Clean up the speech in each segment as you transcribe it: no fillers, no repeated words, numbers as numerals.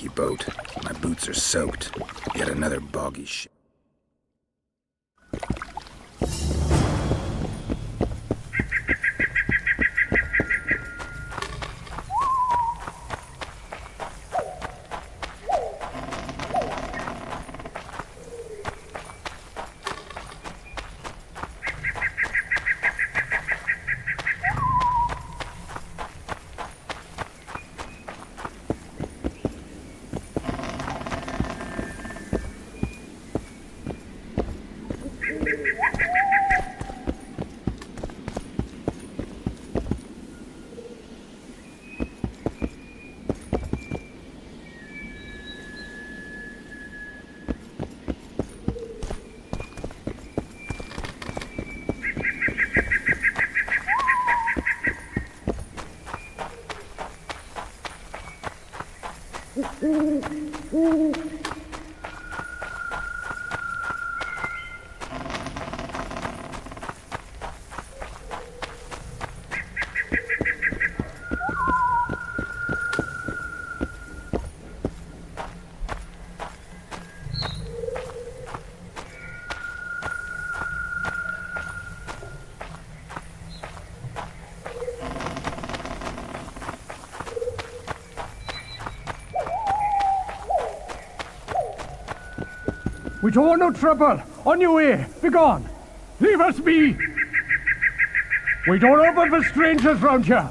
leaky boat. My boots are soaked. Yet another boggy ship. We don't want no trouble. On your way. Begone. Leave us be. We don't open for strangers round here.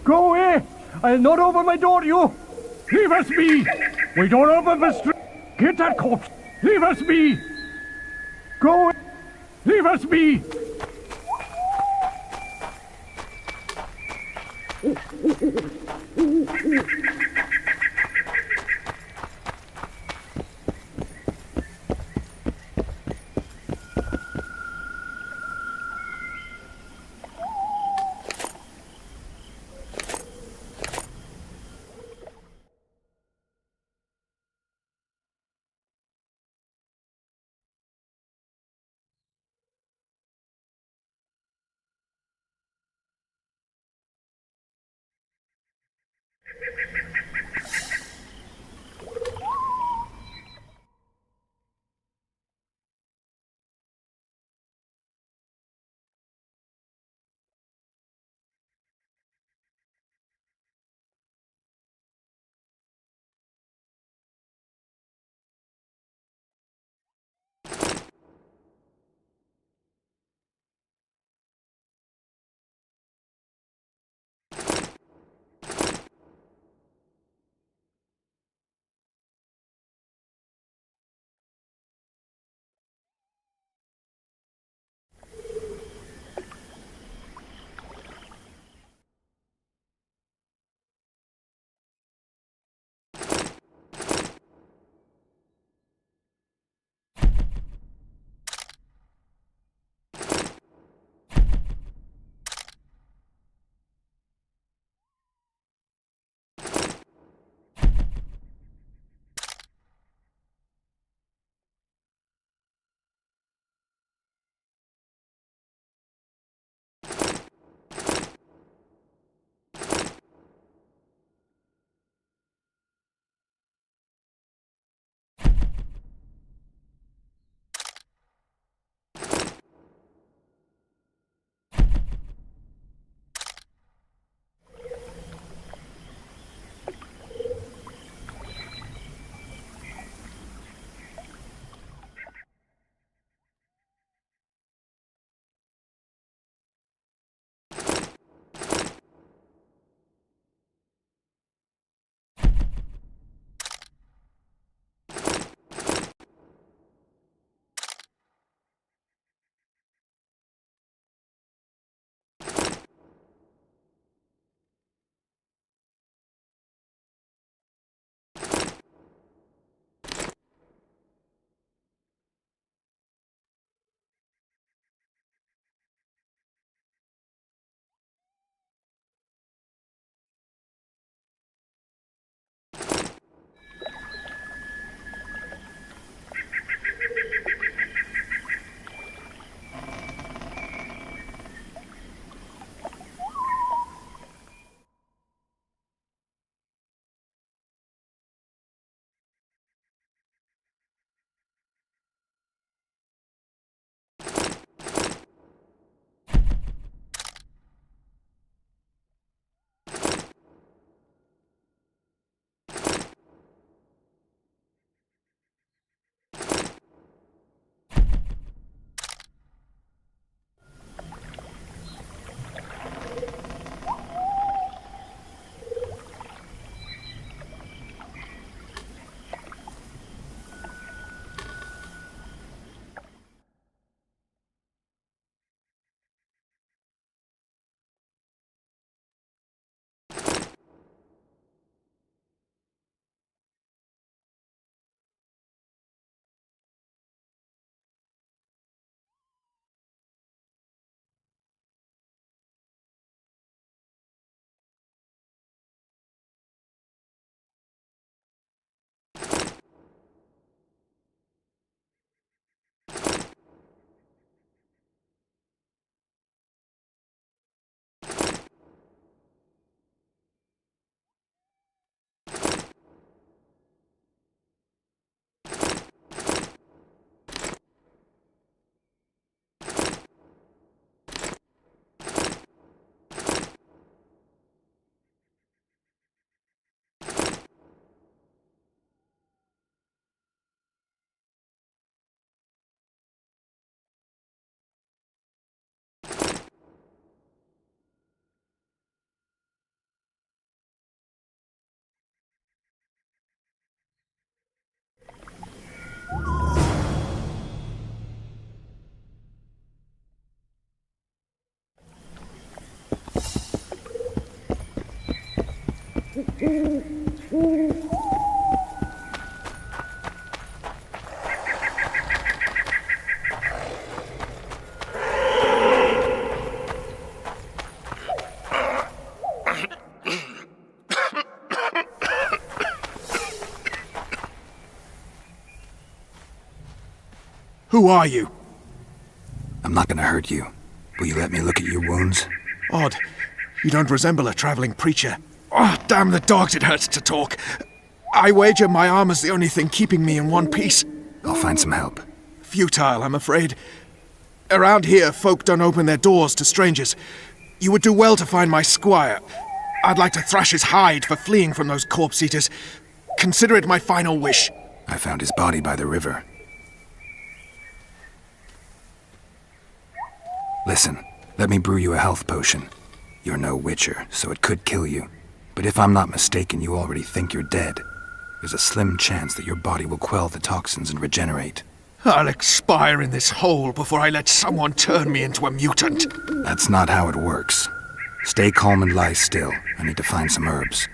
Go away! I'll not open my door to you! Leave us be! We don't open for Get that corpse! Leave us be! Go away! Leave us be! Who are you? I'm not gonna hurt you. Will you let me look at your wounds? Odd. You don't resemble a traveling preacher. Oh, damn the dogs, it hurts to talk. I wager my armor's the only thing keeping me in one piece. I'll find some help. Futile, I'm afraid. Around here, folk don't open their doors to strangers. You would do well to find my squire. I'd like to thrash his hide for fleeing from those corpse-eaters. Consider it my final wish. I found his body by the river. Listen, let me brew you a health potion. You're no witcher, so it could kill you. But if I'm not mistaken, you already think you're dead. There's a slim chance that your body will quell the toxins and regenerate. I'll expire in this hole before I let someone turn me into a mutant. That's not how it works. Stay calm and lie still. I need to find some herbs.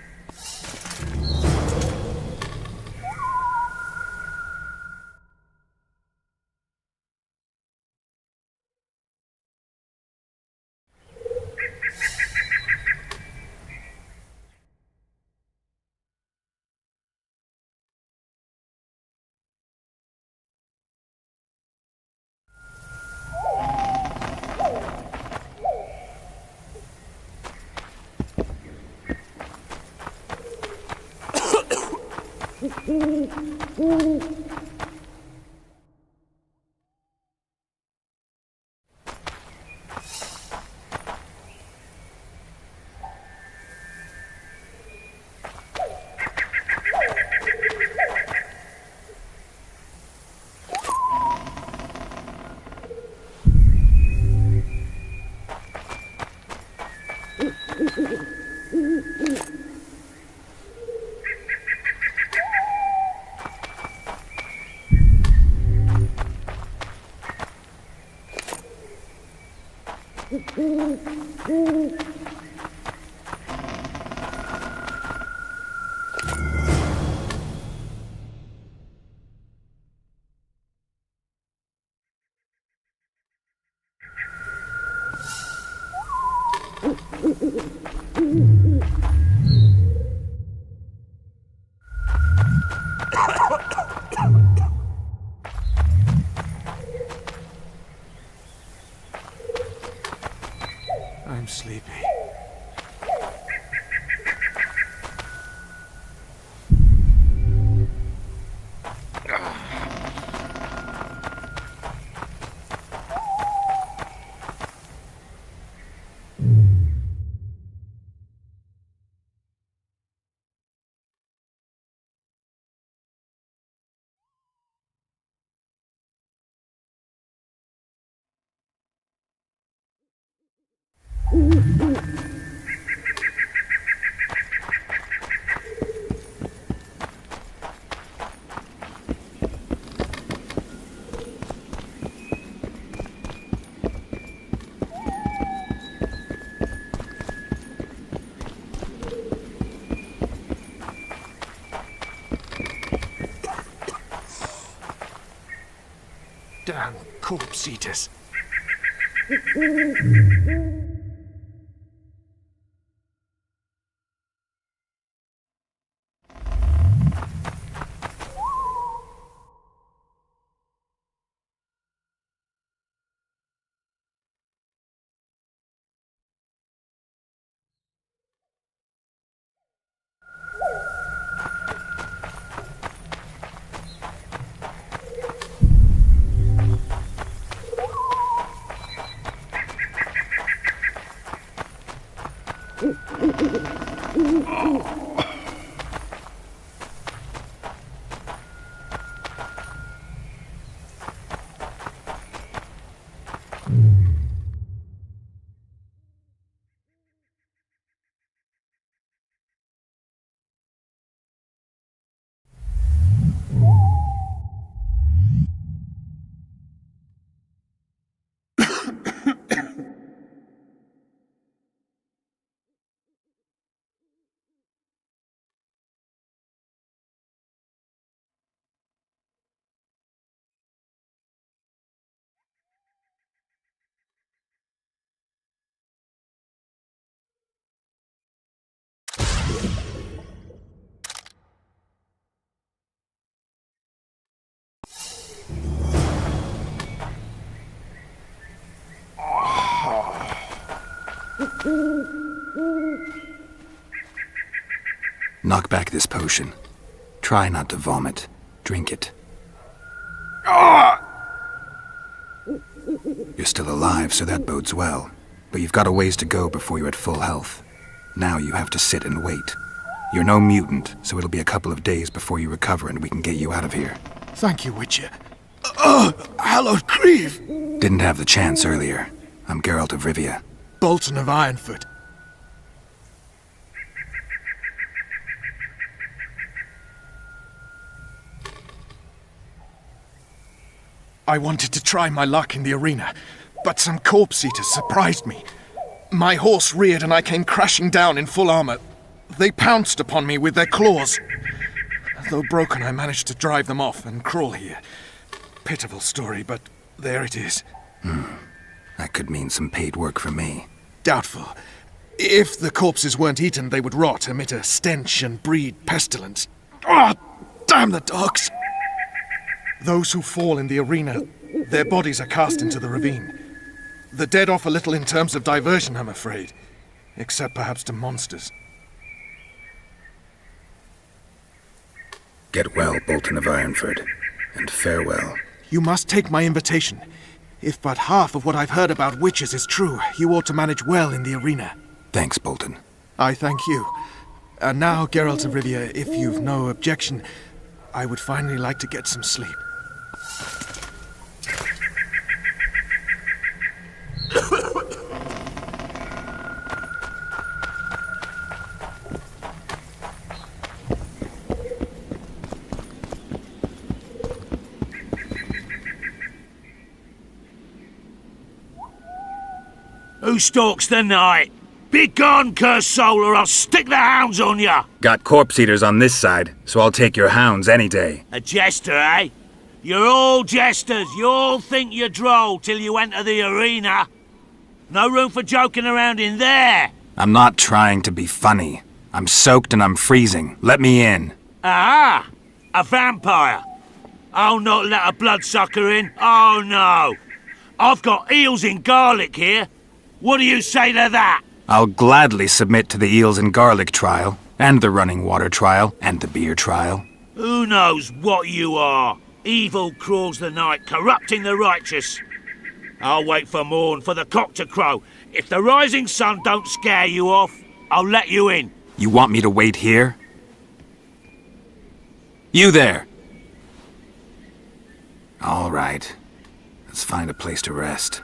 I'm sleepy. Damn corpse eaters. Knock back this potion. Try not to vomit. Drink it. You're still alive, so that bodes well. But you've got a ways to go before you're at full health. Now you have to sit and wait. You're no mutant, so it'll be a couple of days before you recover and we can get you out of here. Thank you, Witcher. Hallowed Grieve! Didn't have the chance earlier. I'm Geralt of Rivia. Bolton of Ironfoot. I wanted to try my luck in the arena, but some corpse eaters surprised me. My horse reared and I came crashing down in full armor. They pounced upon me with their claws. Though broken, I managed to drive them off and crawl here. Pitiful story, but there it is. That could mean some paid work for me. Doubtful. If the corpses weren't eaten, they would rot, emit a stench and breed pestilence. Ah, damn the dogs! Those who fall in the arena, their bodies are cast into the ravine. The dead offer little in terms of diversion, I'm afraid. Except perhaps to monsters. Get well, Bolton of Ironford, and farewell. You must take my invitation. If but half of what I've heard about witches is true, you ought to manage well in the arena. Thanks, Bolton. I thank you. And now, Geralt of Rivia, if you've no objection, I would finally like to get some sleep. Who stalks the night? Be gone, cursed soul, or I'll stick the hounds on ya! Got corpse eaters on this side, so I'll take your hounds any day. A jester, eh? You're all jesters. You all think you're droll till you enter the arena. No room for joking around in there. I'm not trying to be funny. I'm soaked and I'm freezing. Let me in. Aha! A vampire. I'll not let a bloodsucker in. Oh, no. I've got eels in garlic here. What do you say to that? I'll gladly submit to the eels and garlic trial, and the running water trial, and the beer trial. Who knows what you are? Evil crawls the night, corrupting the righteous. I'll wait for morn, for the cock to crow. If the rising sun don't scare you off, I'll let you in. You want me to wait here? You there! All right. Let's find a place to rest.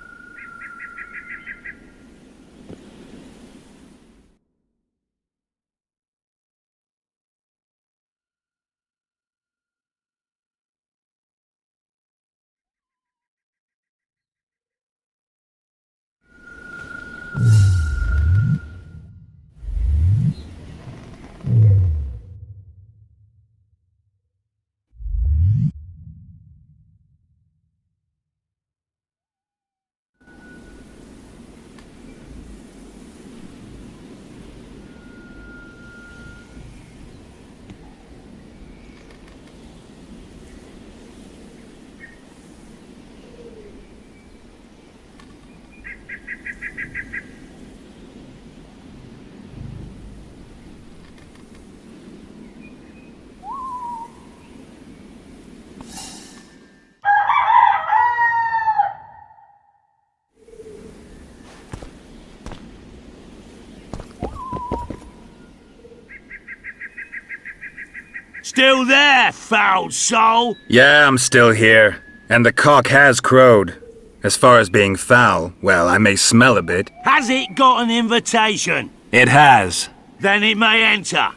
Still there, foul soul? Yeah, I'm still here. And the cock has crowed. As far as being foul, well, I may smell a bit. Has it got an invitation? It has. Then it may enter.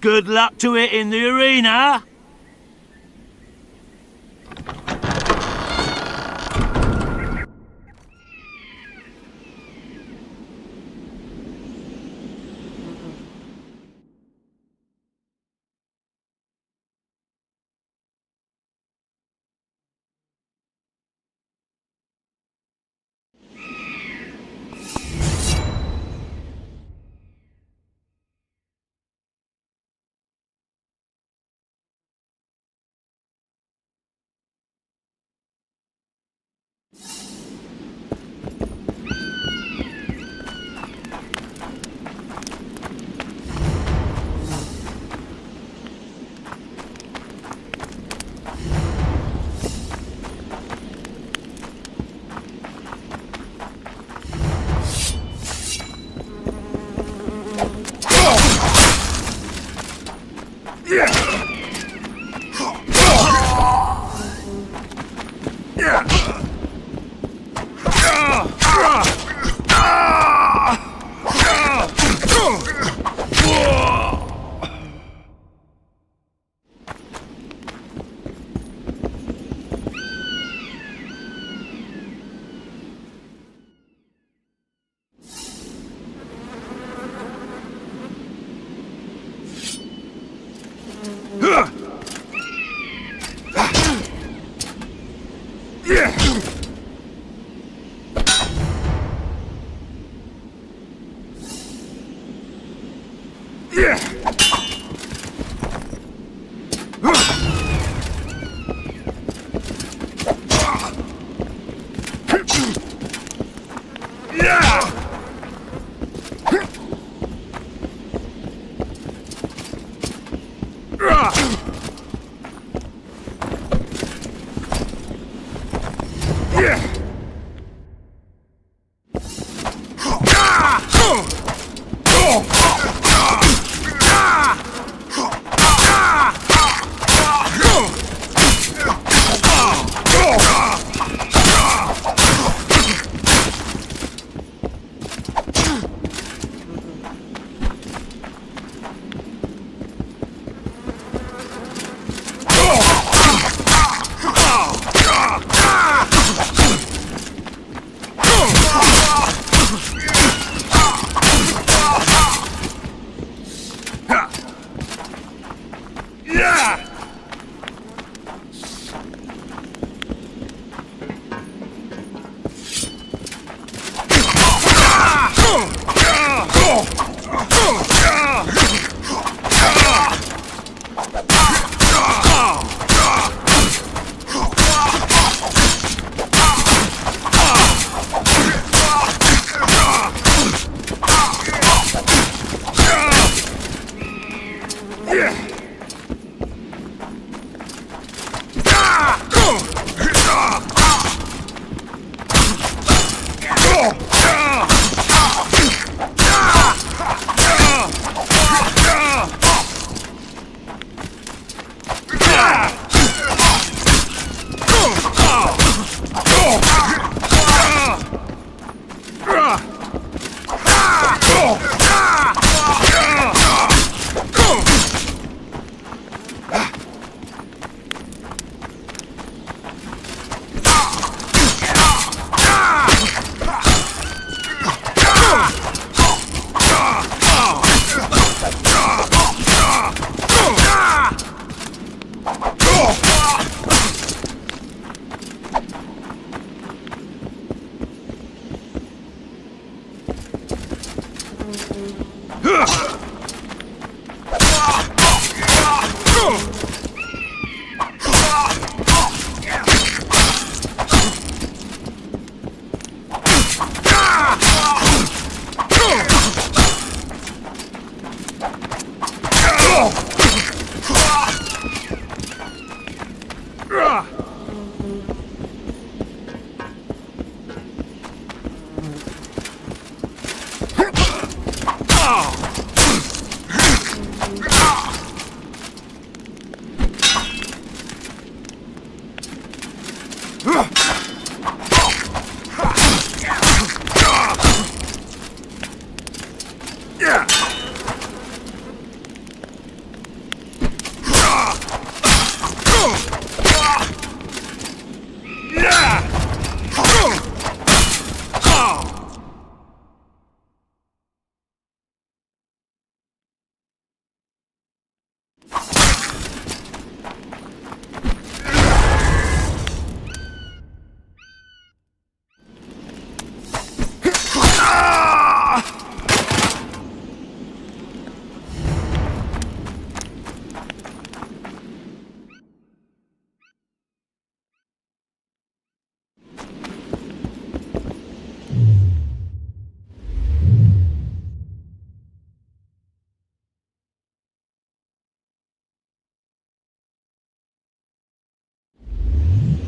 Good luck to it in the arena.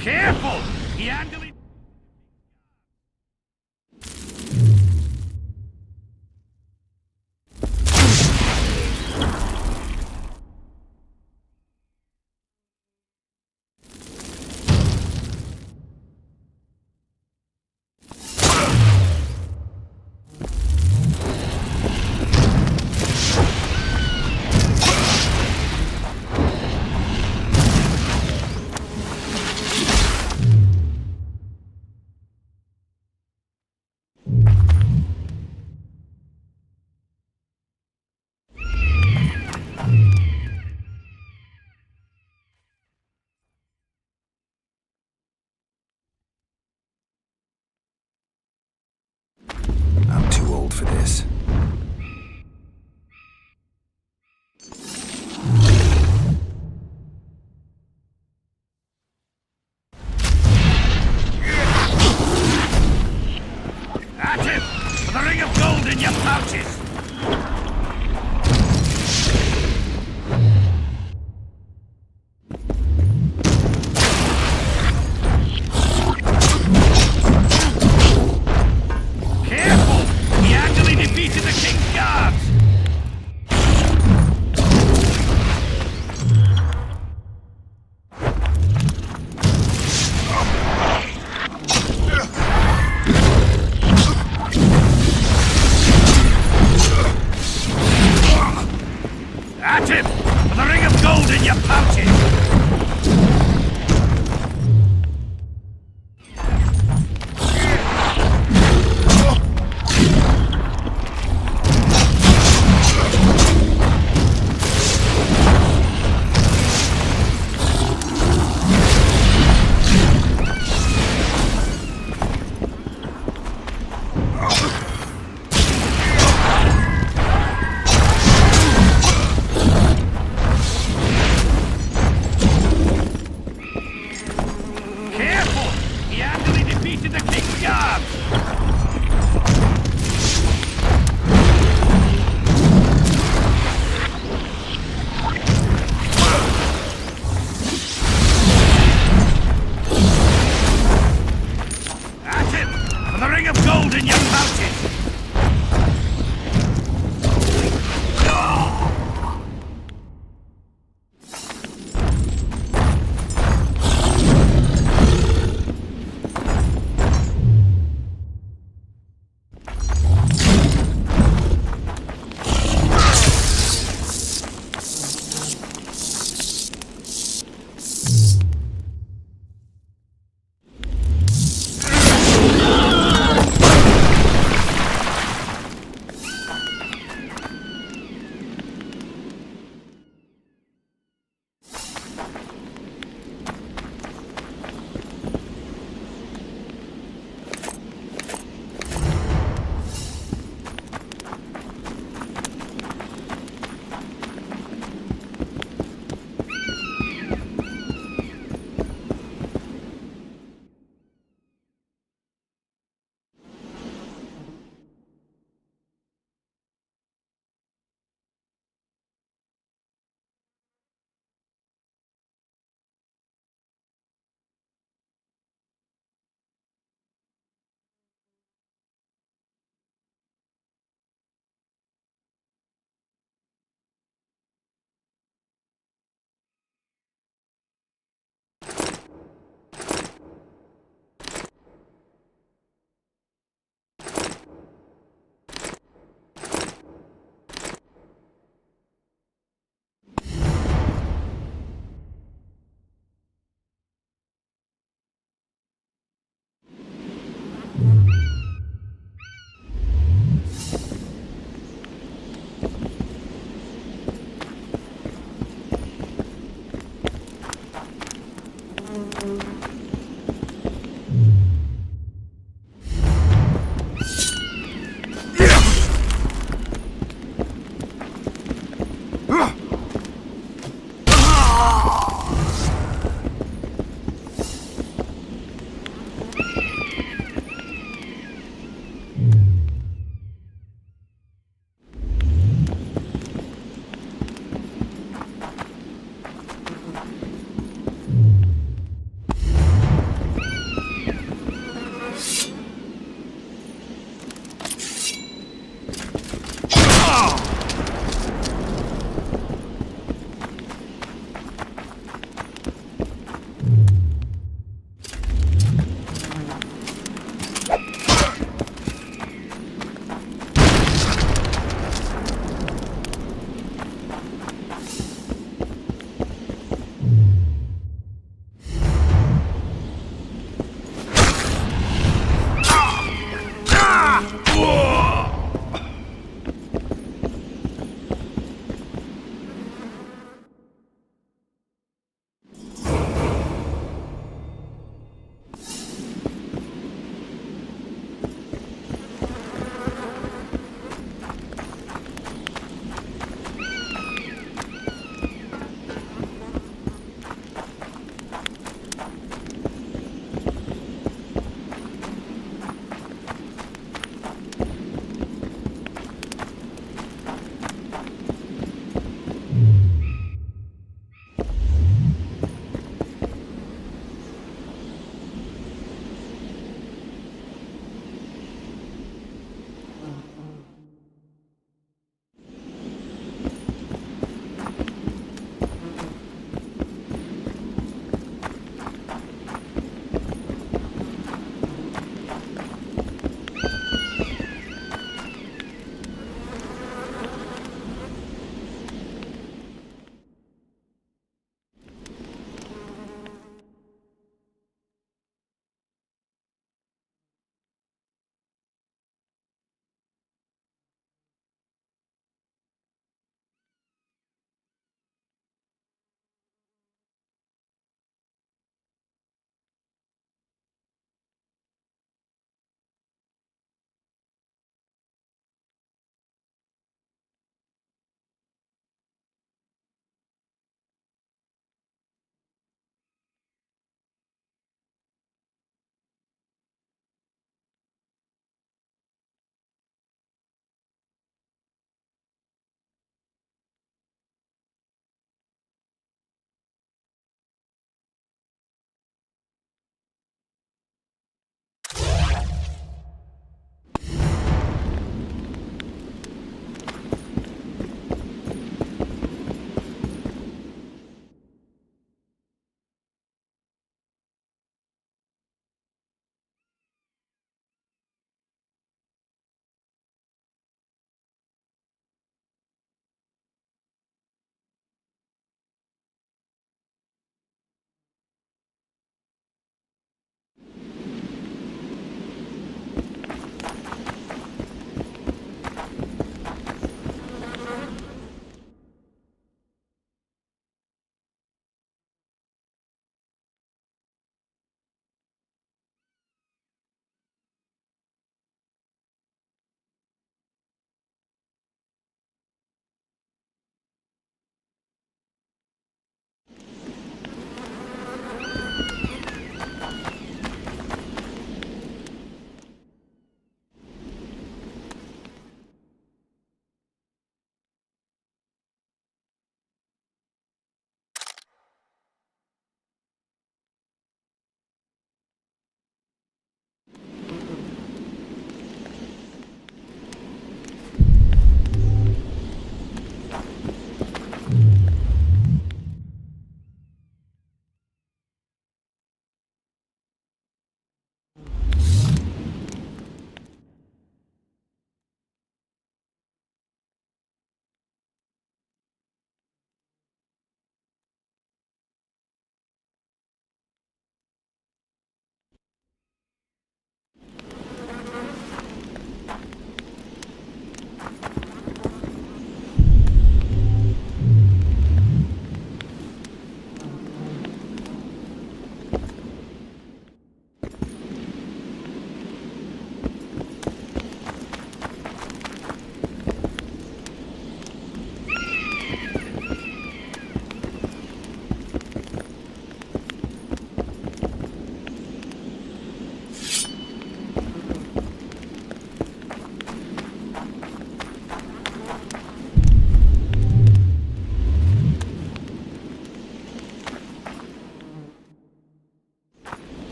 Careful! He handling. At him! For the ring of gold in your pouches!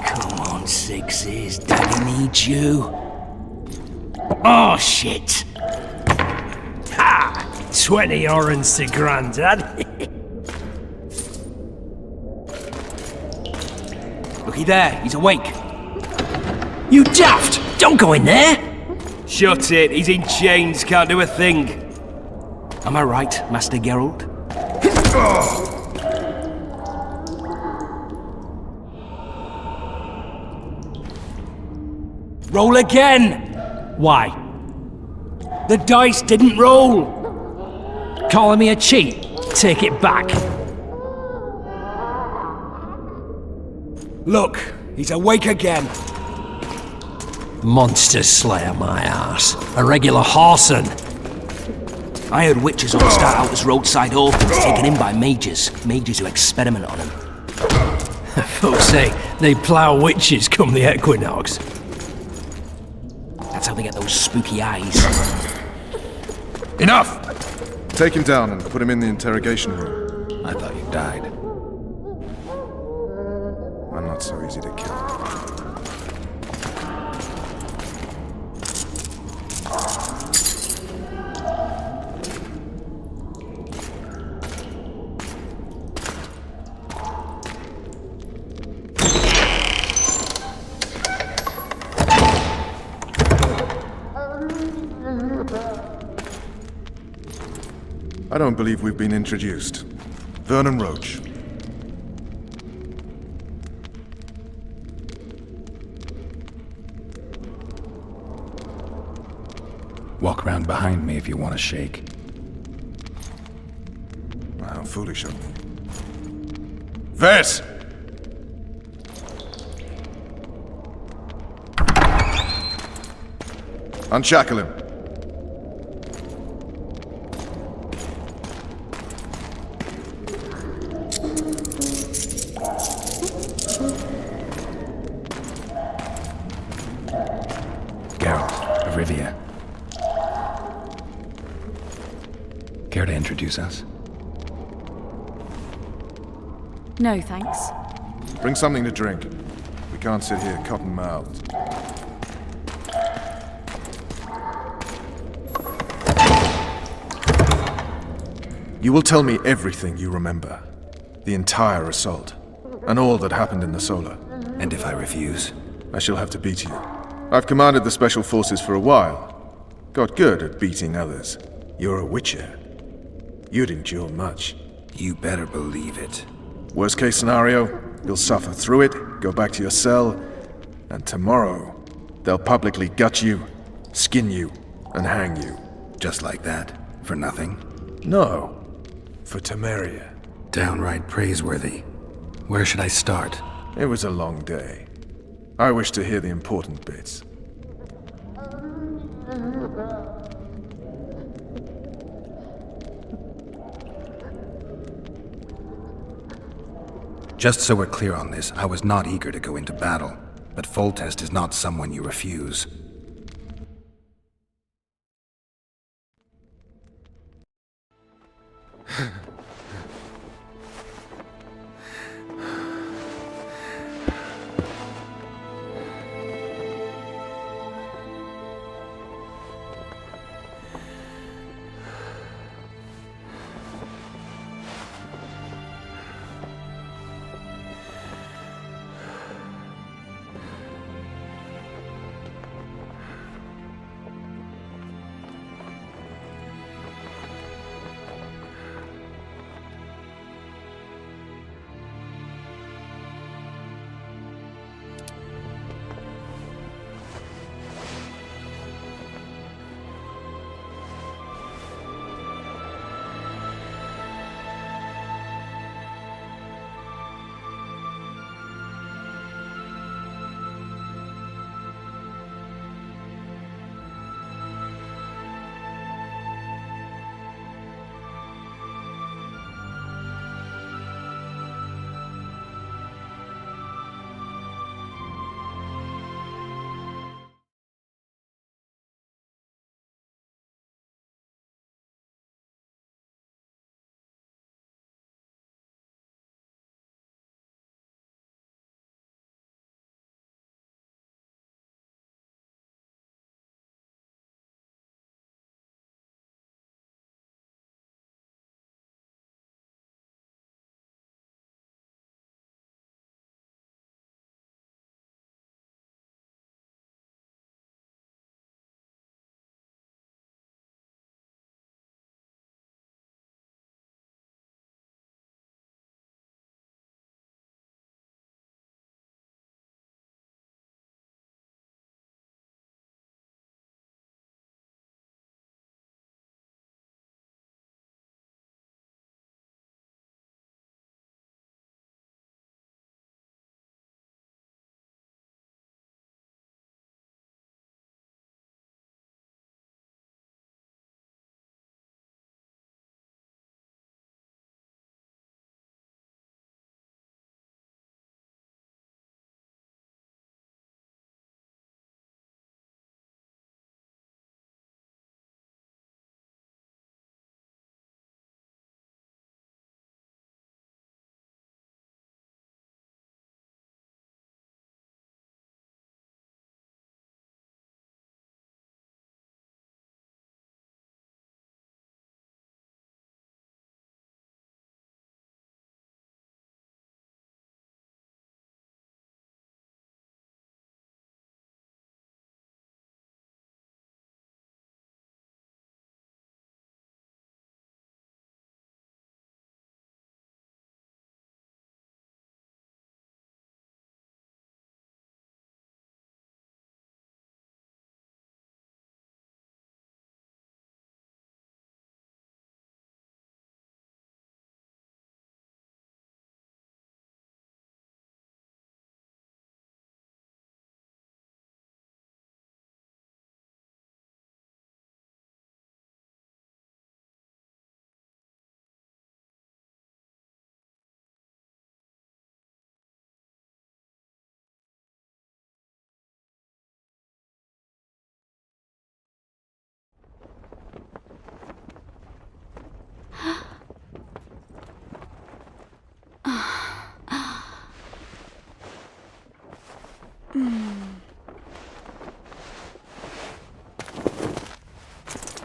Come on, Sixes. Daddy needs you. Oh, shit. Ha! 20 orange to Grandad. Looky there, he's awake. You daft! Don't go in there! Shut it, he's in chains, can't do a thing. Am I right, Master Geralt? Roll again! Why? The dice didn't roll! Calling me a cheat? Take it back. Look, he's awake again. Monster Slayer, my ass. A regular horson. I heard witches all start out as roadside orphans taken in by mages. Mages who experiment on them. Folks say they plough witches come the equinox. That's how they get those spooky eyes. Enough! Take him down and put him in the interrogation room. I thought you died. not so easy to kill. I don't believe we've been introduced. Vernon Roach. Walk around behind me if you want to shake. How foolish of me. Vess! Unshackle him. Geralt of Rivia. Care to introduce us? No, thanks. Bring something to drink. We can't sit here cotton-mouthed. You will tell me everything you remember. The entire assault. And all that happened in the Solar. And if I refuse? I shall have to beat you. I've commanded the Special Forces for a while. Got good at beating others. You're a Witcher. You'd endure much. You better believe it. Worst case scenario, you'll suffer through it, go back to your cell, and tomorrow, they'll publicly gut you, skin you, and hang you. Just like that? For nothing? No, for Temeria. Downright praiseworthy. Where should I start? It was a long day. I wish to hear the important bits. Just so we're clear on this, I was not eager to go into battle, but Foltest is not someone you refuse.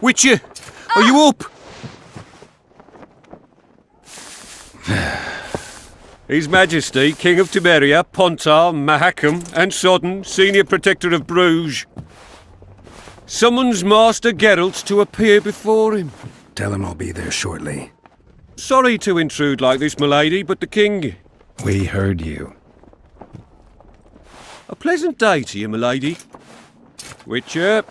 Witcher, are you up? His Majesty, King of Temeria, Pontar, Mahakam, and Sodden, Senior Protector of Bruges, summons Master Geralt to appear before him. Tell him I'll be there shortly. Sorry to intrude like this, milady, but the king... We heard you. A pleasant day to you, milady. Witcher.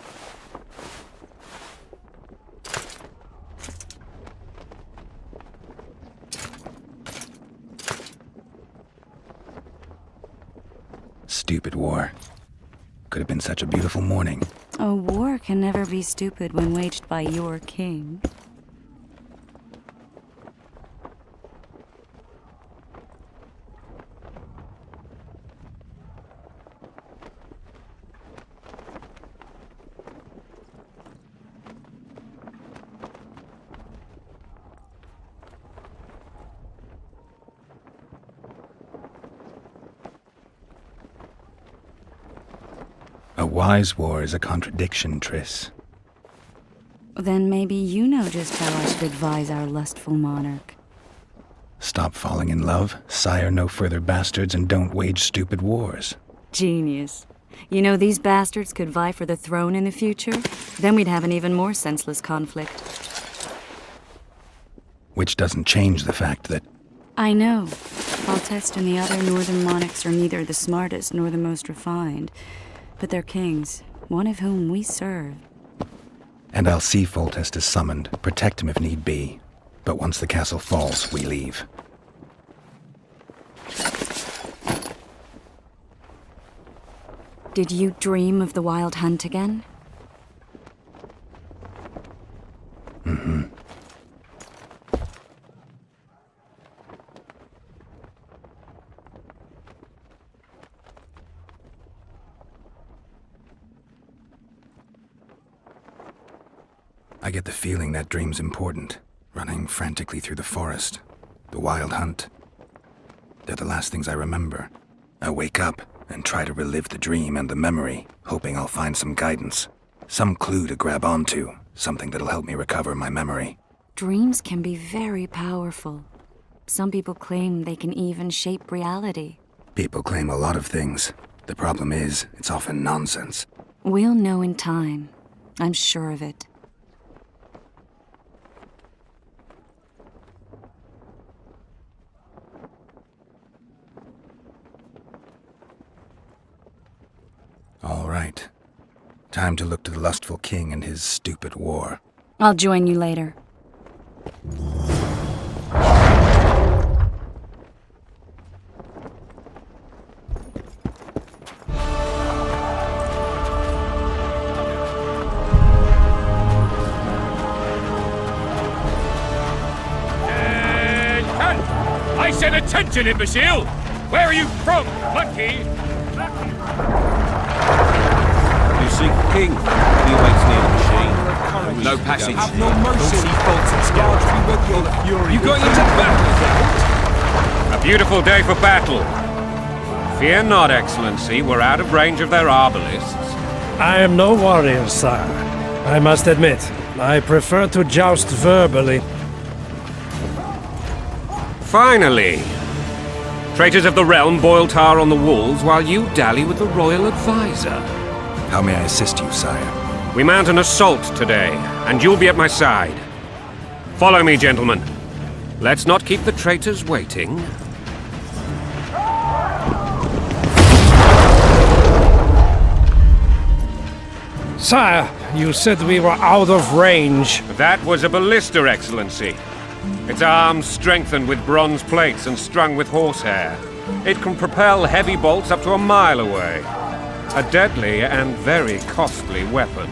Stupid war. Could have been such a beautiful morning. A war can never be stupid when waged by your king. A wise war is a contradiction, Triss. Then maybe you know just how I should advise our lustful monarch. Stop falling in love, sire no further bastards, and don't wage stupid wars. Genius. You know, these bastards could vie for the throne in the future? Then we'd have an even more senseless conflict. Which doesn't change the fact that... I know. Foltest and the other northern monarchs are neither the smartest nor the most refined. But they're kings, one of whom we serve. And I'll see Foltest is summoned, protect him if need be. But once the castle falls, we leave. Did you dream of the Wild Hunt again? Mm-hmm. I get the feeling that dream's important. Running frantically through the forest. The Wild Hunt. They're the last things I remember. I wake up and try to relive the dream and the memory, hoping I'll find some guidance. Some clue to grab onto. Something that'll help me recover my memory. Dreams can be very powerful. Some people claim they can even shape reality. People claim a lot of things. The problem is, it's often nonsense. We'll know in time. I'm sure of it. All right. Time to look to the lustful king and his stupid war. I'll join you later. I said attention, imbecile! Where are you from, monkey? You seek the king. He waits near the machine. No passage. Have no mercy. You going into battle? A beautiful day for battle. Fear not, Excellency. We're out of range of their arbalists. I am no warrior, sire. I must admit, I prefer to joust verbally. Finally! Traitors of the realm boil tar on the walls while you dally with the royal advisor. How may I assist you, sire? We mount an assault today, and you'll be at my side. Follow me, gentlemen. Let's not keep the traitors waiting. Sire, you said we were out of range. That was a ballista, Excellency. Its arms strengthened with bronze plates and strung with horsehair. It can propel heavy bolts up to a mile away. A deadly and very costly weapon.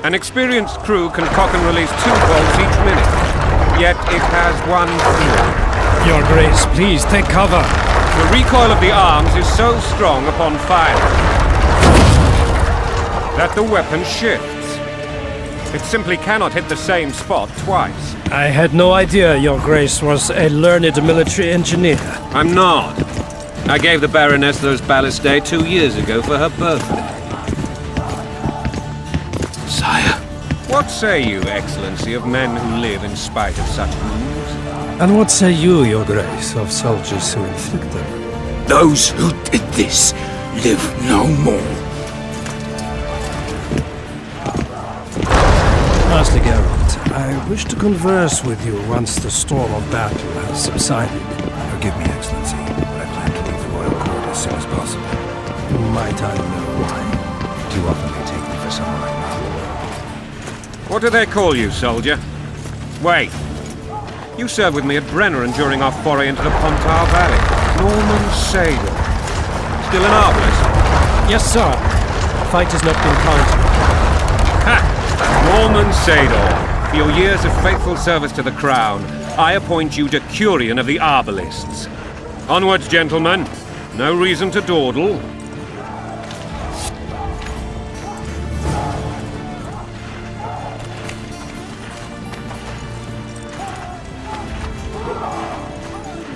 An experienced crew can cock and release 2 bolts each minute. Yet it has one flaw. Your Grace, please take cover. The recoil of the arms is so strong upon fire that the weapon shifts. It simply cannot hit the same spot twice. I had no idea Your Grace was a learned military engineer. I'm not. I gave the Baroness those ballistae 2 years ago for her birthday. Sire, What say you, Excellency, of men who live in spite of such wounds? And what say you, Your Grace, of soldiers who inflict them? Those who did this live no more. Master Geralt, I wish to converse with you once the storm of battle has subsided. Forgive me, Excellency, but I plan to leave the royal court as soon as possible. Might I know why? Too often they take me for someone I'm not. What do they call you, soldier? Wait. You served with me at Brenneran during our foray into the Pontar Valley. Norman Sador. Still an arbalist? Yes, sir. Fight has not been counted. Ha! Norman Sador. For your years of faithful service to the Crown, I appoint you Decurion of the Arbalists. Onwards, gentlemen. No reason to dawdle.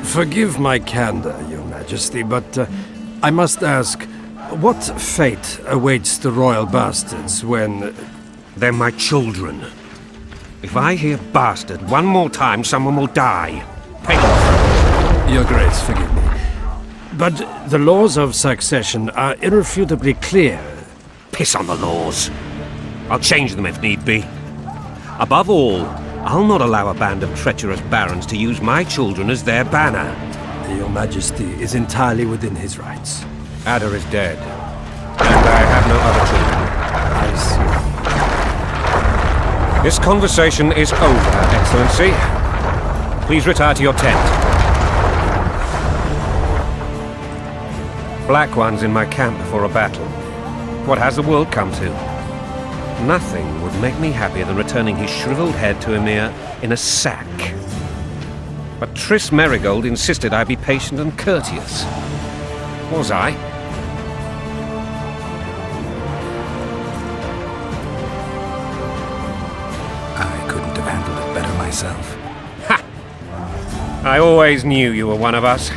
Forgive my candor, Your Majesty, but I must ask, what fate awaits the royal bastards when... They're my children. If I hear bastard one more time, someone will die. Painful. Your Grace, forgive me. But the laws of succession are irrefutably clear. Piss on the laws. I'll change them if need be. Above all, I'll not allow a band of treacherous barons to use my children as their banner. Your Majesty is entirely within his rights. Ada is dead, and I have no other children. I see. This conversation is over, Excellency. Please retire to your tent. Black One's in my camp before a battle. What has the world come to? Nothing would make me happier than returning his shriveled head to Emir in a sack. But Triss Merigold insisted I be patient and courteous. Was I? I couldn't have handled it better myself. Ha! I always knew you were one of us.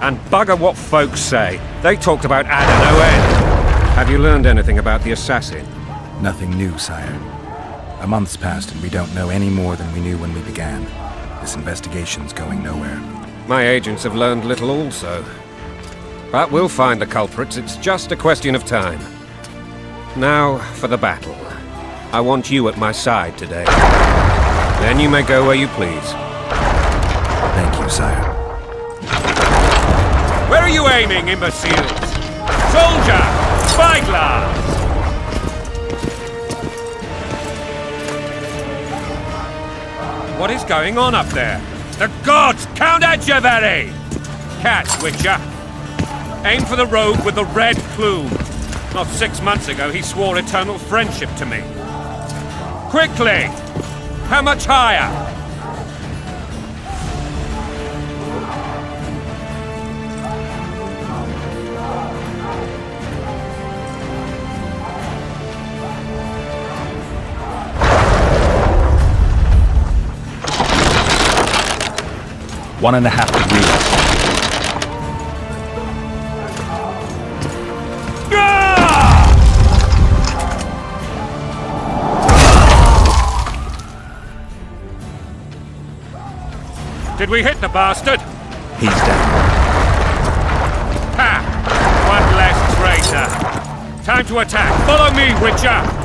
And bugger what folks say. They talked about Ada no end. Have you learned anything about the assassin? Nothing new, sire. A month's passed and we don't know any more than we knew when we began. This investigation's going nowhere. My agents have learned little also. But we'll find the culprits. It's just a question of time. Now for the battle. I want you at my side today. Then you may go where you please. Thank you, sire. Where are you aiming, imbeciles? Soldier! Spyglass! What is going on up there? The gods! Count Edgevery! Catch, Witcher. Aim for the rogue with the red plume. Not 6 months ago, he swore eternal friendship to me. Quickly! How much higher? One and a half degrees. Did we hit the bastard? He's down. Ha! One less traitor. Time to attack. Follow me, Witcher!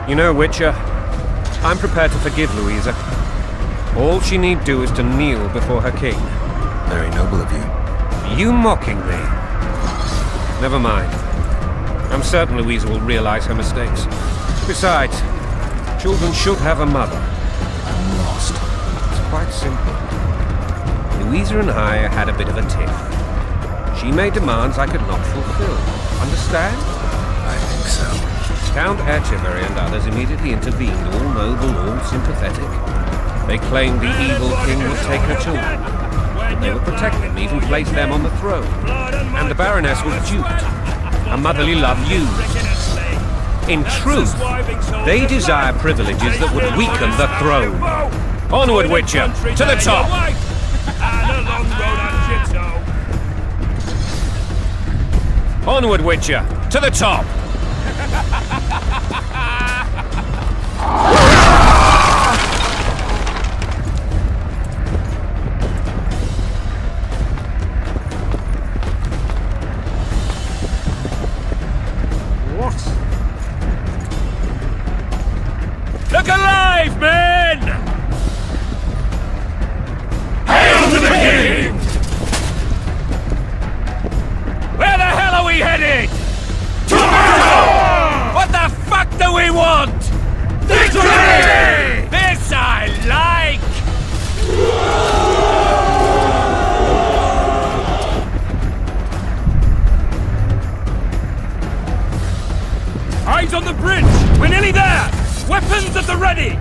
You know, Witcher, I'm prepared to forgive Louisa. All she need do is to kneel before her king. Very noble of you. You mocking me? Never mind. I'm certain Louisa will realize her mistakes. Besides, children should have a mother. I'm lost. It's quite simple. Louisa and I had a bit of a tiff. She made demands I could not fulfill. Understand? I think so. Count Etcheverry and others immediately intervened, all noble, all sympathetic. They claimed the evil king would take her children. that they would protect them, even place them on the throne. And the Baroness was duped. A motherly love used. In truth, they desire privileges that would weaken the throne. Onward, Witcher, to the top! Onward, Witcher, to the top! Look alive, men! Hail to the king! Where the hell are we headed? Tomato! What the fuck do we want? Victory! This I like! Eyes on the bridge! We're nearly there! Weapons at the ready!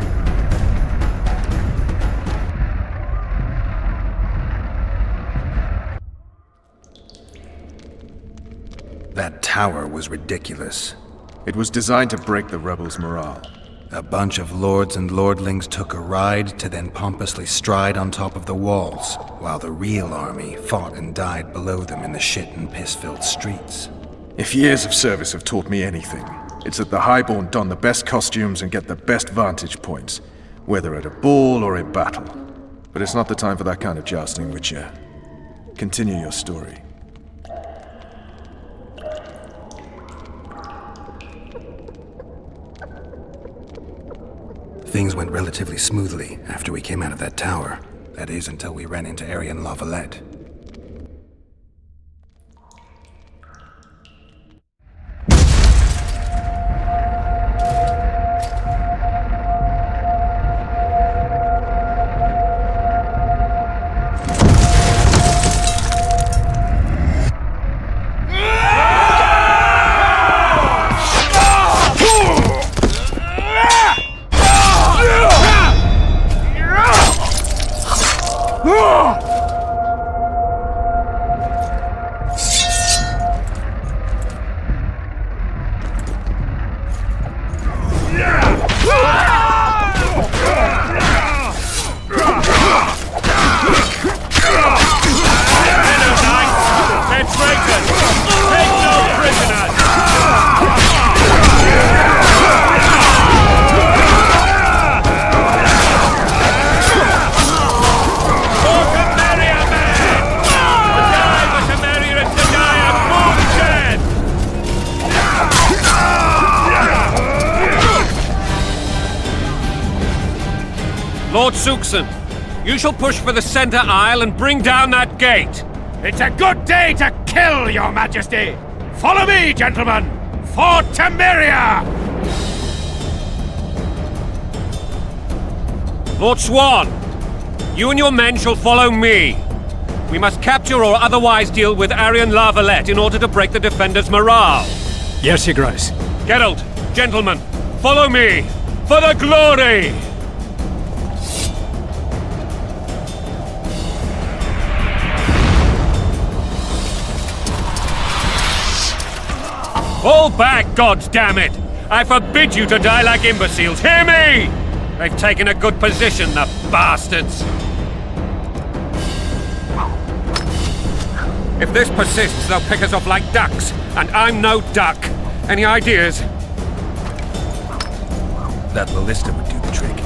That tower was ridiculous. It was designed to break the rebels' morale. A bunch of lords and lordlings took a ride to then pompously stride on top of the walls, while the real army fought and died below them in the shit and piss-filled streets. If years of service have taught me anything, it's that the Highborn don the best costumes and get the best vantage points, whether at a ball or in battle. But it's not the time for that kind of jousting, Witcher. Continue your story. Things went relatively smoothly after we came out of that tower. That is, until we ran into Arian Lavalette. Lord Suxon, you shall push for the center aisle and bring down that gate. It's a good day to kill, your majesty! Follow me, gentlemen! For Temeria! Lord Swan, you and your men shall follow me. We must capture or otherwise deal with Arian Lavalette in order to break the defenders' morale. Yes, Your Grace. Geralt, gentlemen, follow me! For the glory! Fall back, goddammit! I forbid you to die like imbeciles, hear me! They've taken a good position, the bastards! If this persists, they'll pick us off like ducks, and I'm no duck. Any ideas? That ballista would do the trick.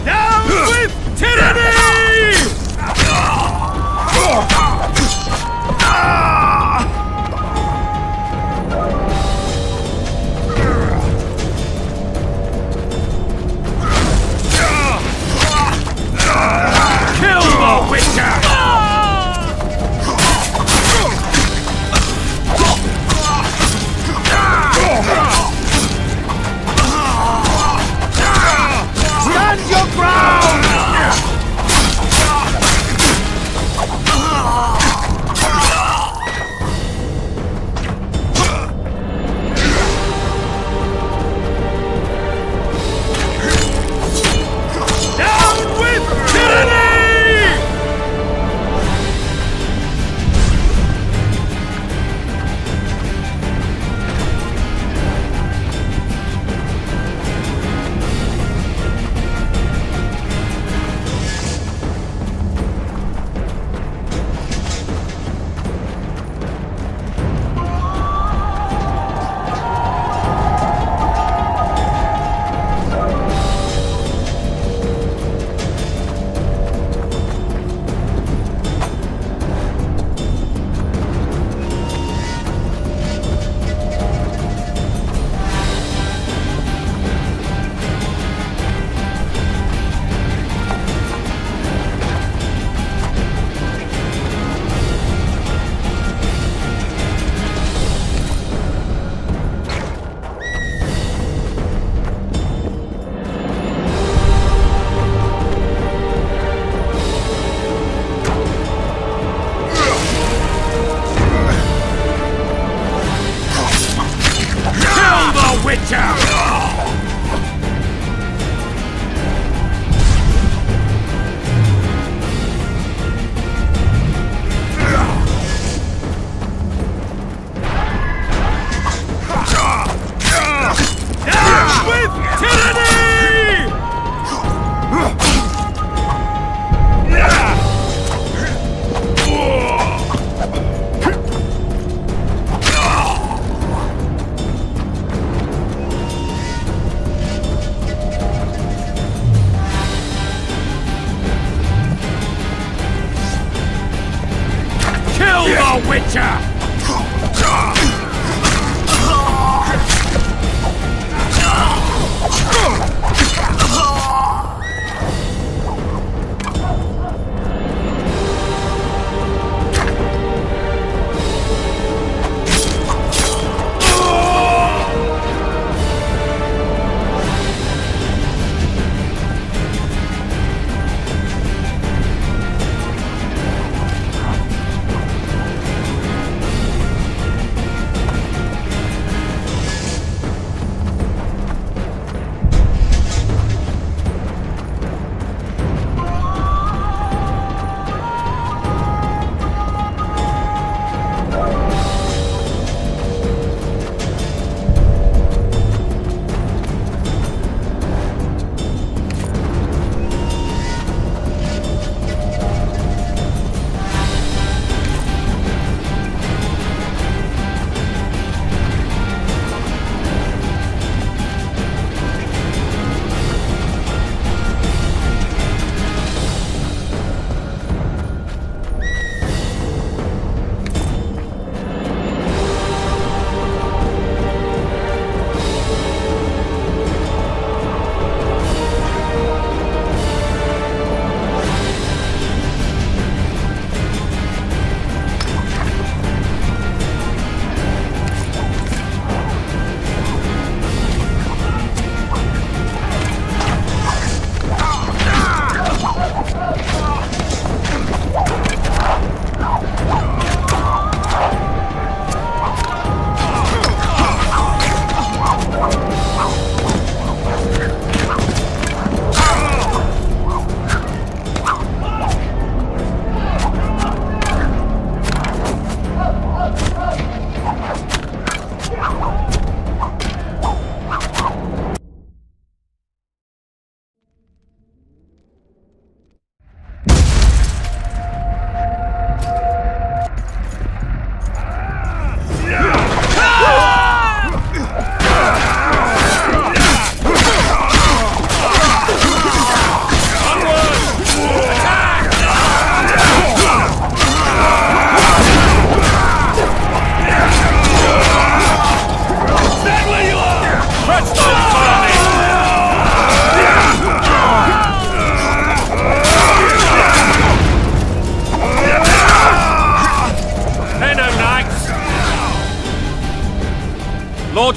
Down with tyranny!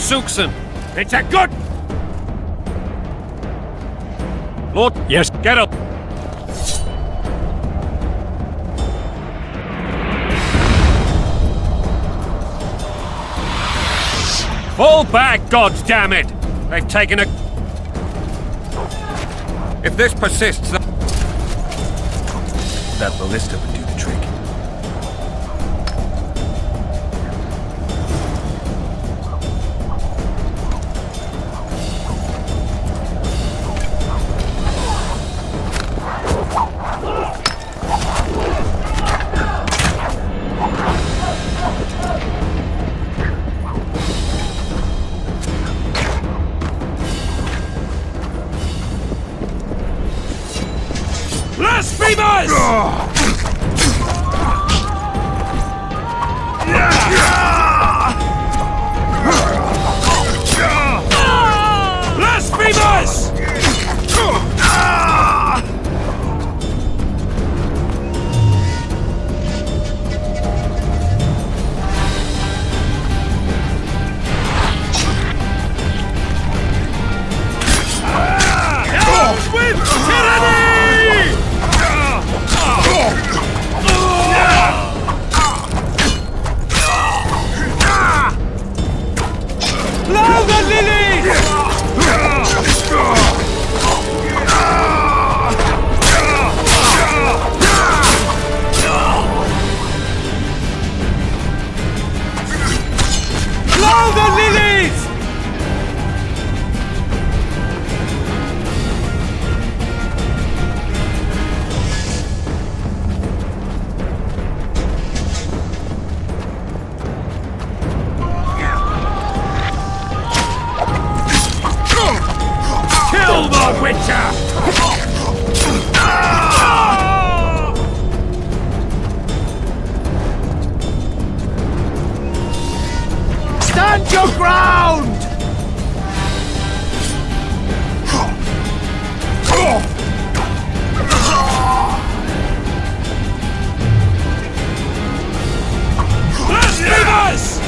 Suxon! It's a good... Lord, Yes. get up! Fall back, goddammit! They've taken a... If this persists, That ballista would do the trick. Blasphemers! Blasphemers! With tyranny! Blow the lilies! Blow the lilies! Kill the Witcher! Stand your ground! Blasphemers!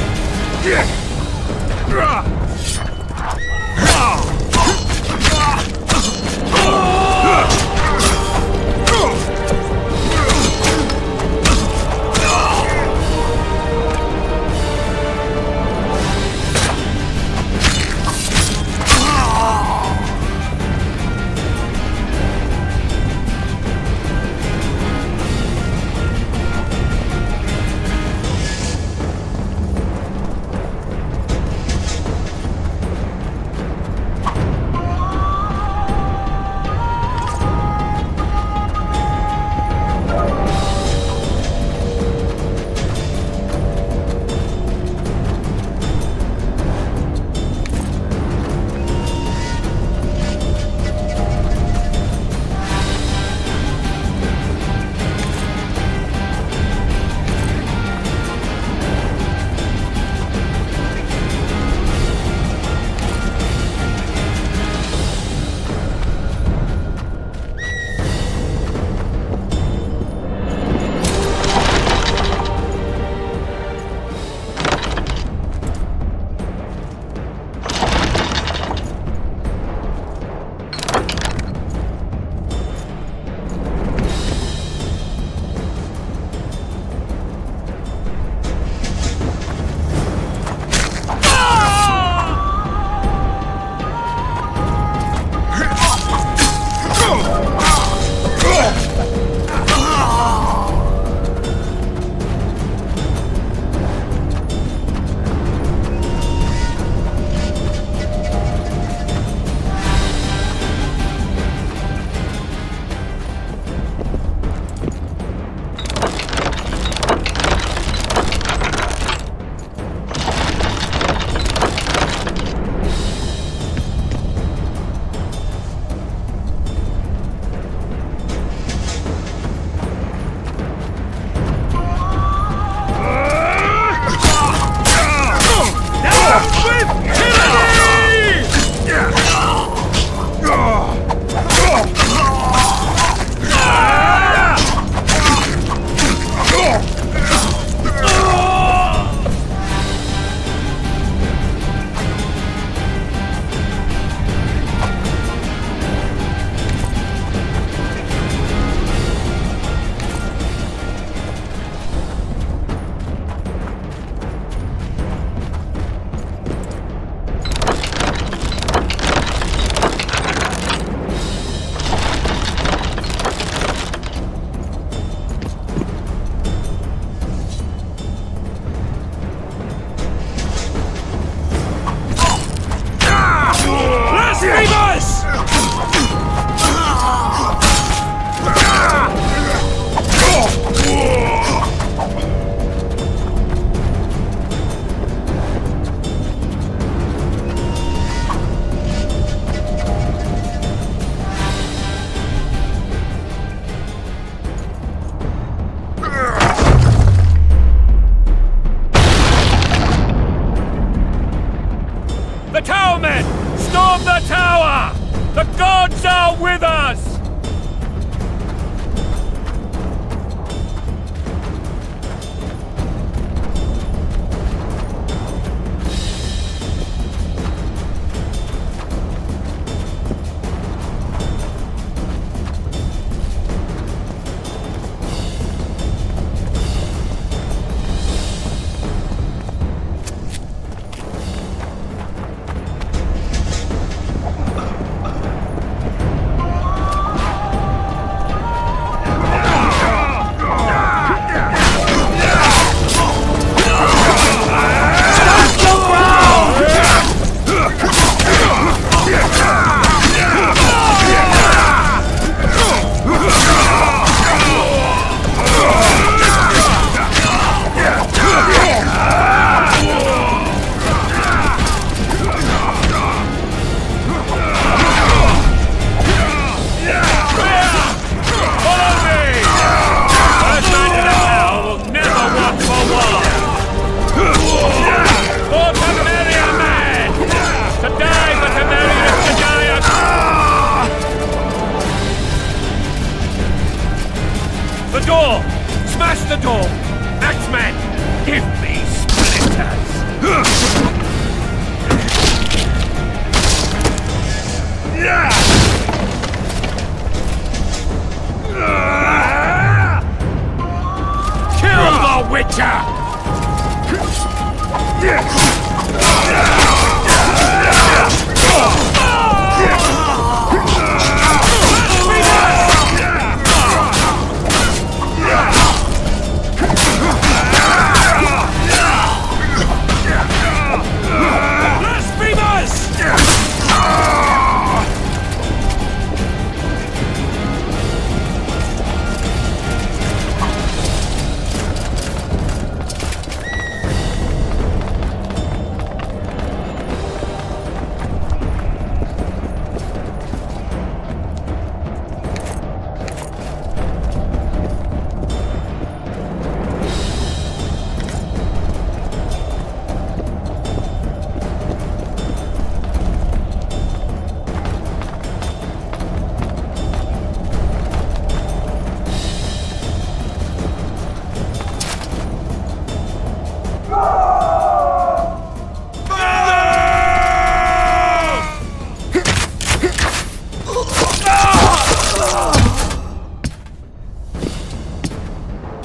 gods are with us!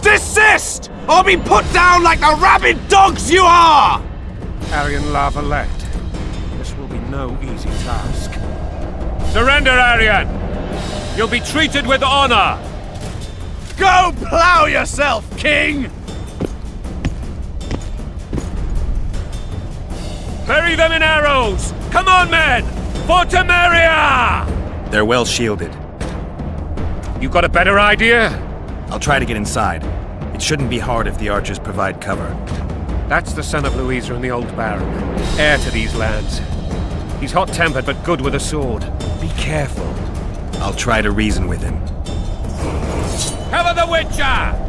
Desist! Or be put down like the rabid dogs you are! Aryan Lavalette, this will be no easy task. Surrender, Aryan! You'll be treated with honor! Go plow yourself, King! Bury them in arrows! Come on, men! For Temeria! They're well shielded. You got a better idea? I'll try to get inside. It shouldn't be hard if the archers provide cover. That's the son of Louisa and the old Baron, heir to these lands. He's hot-tempered but good with a sword. Be careful. I'll try to reason with him. Cover the Witcher!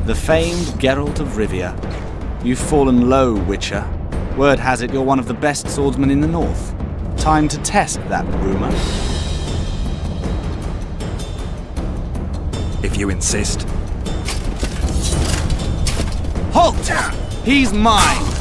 The famed Geralt of Rivia. You've fallen low, Witcher. Word has it you're one of the best swordsmen in the north. Time to test that rumor. If you insist. Halt! He's mine!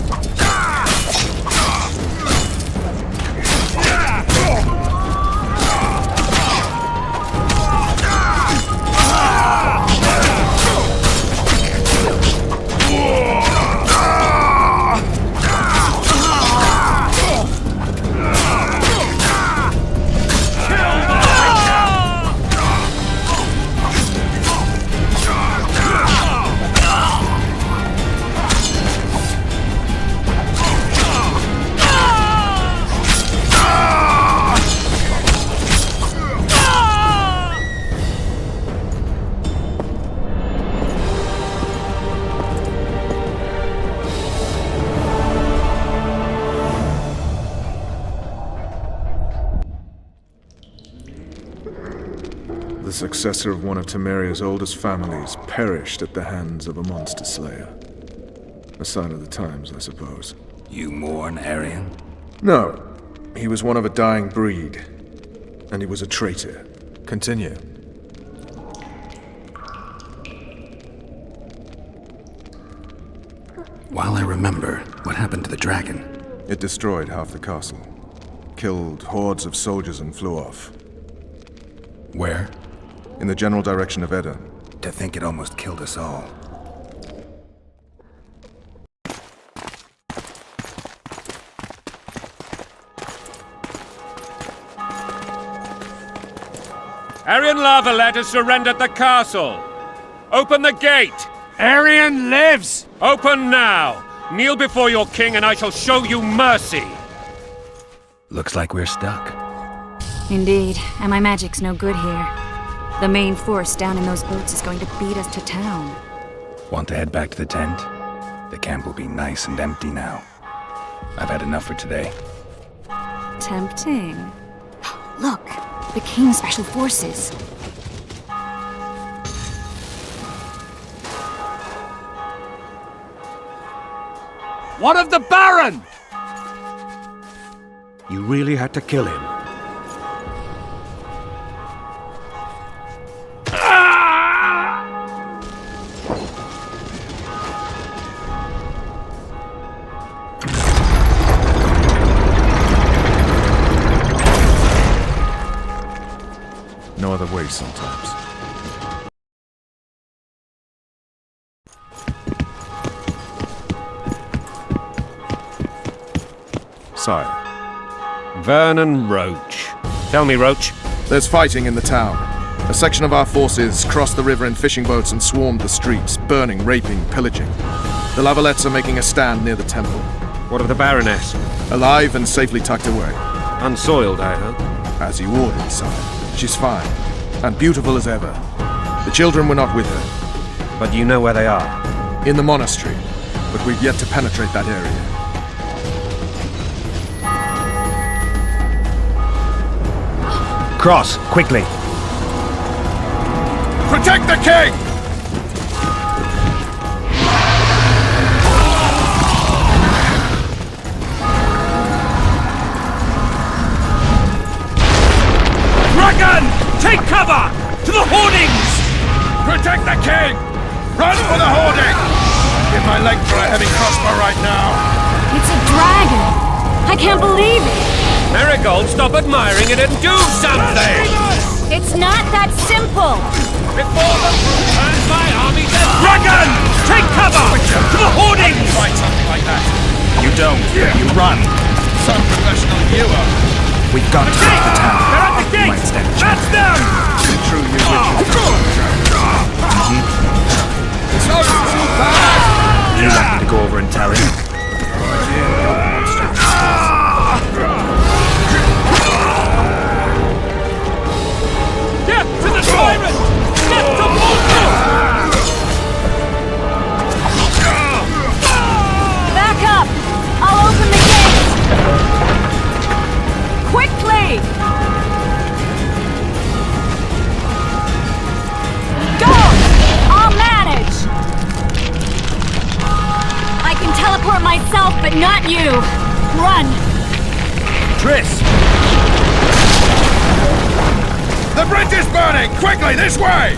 The successor of one of Temeria's oldest families perished at the hands of a monster slayer. A sign of the times, I suppose. You mourn, Arian? No. He was one of a dying breed. And he was a traitor. Continue. While I remember, what happened to the dragon? It destroyed half the castle. Killed hordes of soldiers and flew off. Where? In the general direction of Edda. To think it almost killed us all. Arian Lavalette has surrendered the castle. Open the gate! Arian lives! Open now! Kneel before your king and I shall show you mercy! Looks like we're stuck. Indeed, and my magic's no good here. The main force down in those boats is going to beat us to town. Want to head back to the tent? The camp will be nice and empty now. I've had enough for today. Tempting. Look, the King's Special Forces. What of the Baron? You really had to kill him. No other way sometimes. Sire. Vernon Roach. Tell me, Roach. There's fighting in the town. A section of our forces crossed the river in fishing boats and swarmed the streets, burning, raping, pillaging. The Lavalettes are making a stand near the temple. What of the Baroness? Alive and safely tucked away. Unsoiled, I hope. As you ordered, sire. She's fine, and beautiful as ever. The children were not with her. But you know where they are? In the monastery, but we've yet to penetrate that area. Cross, quickly. Protect the king! Dragon! Take cover! To the hoardings! Protect the king! Run for the hoarding! Give my leg for a heavy crossbow right now! It's a dragon! I can't believe it! Marigold, stop admiring it and do something! It's not that simple! Before the brute turns my army to... Dragon! Take cover! To the hoardings! Fight something like that! You don't. You run. Some professional you are! We've got to reach the town. They're at the gate! Might stand a chance. That's them! True, you It's not too bad! Do you want me to go over and tell him? Get to the tyrant! Get to Vulcan! Back up! I'll open the gate! Quickly! but not you! Run! Triss! The bridge is burning! Quickly, this way!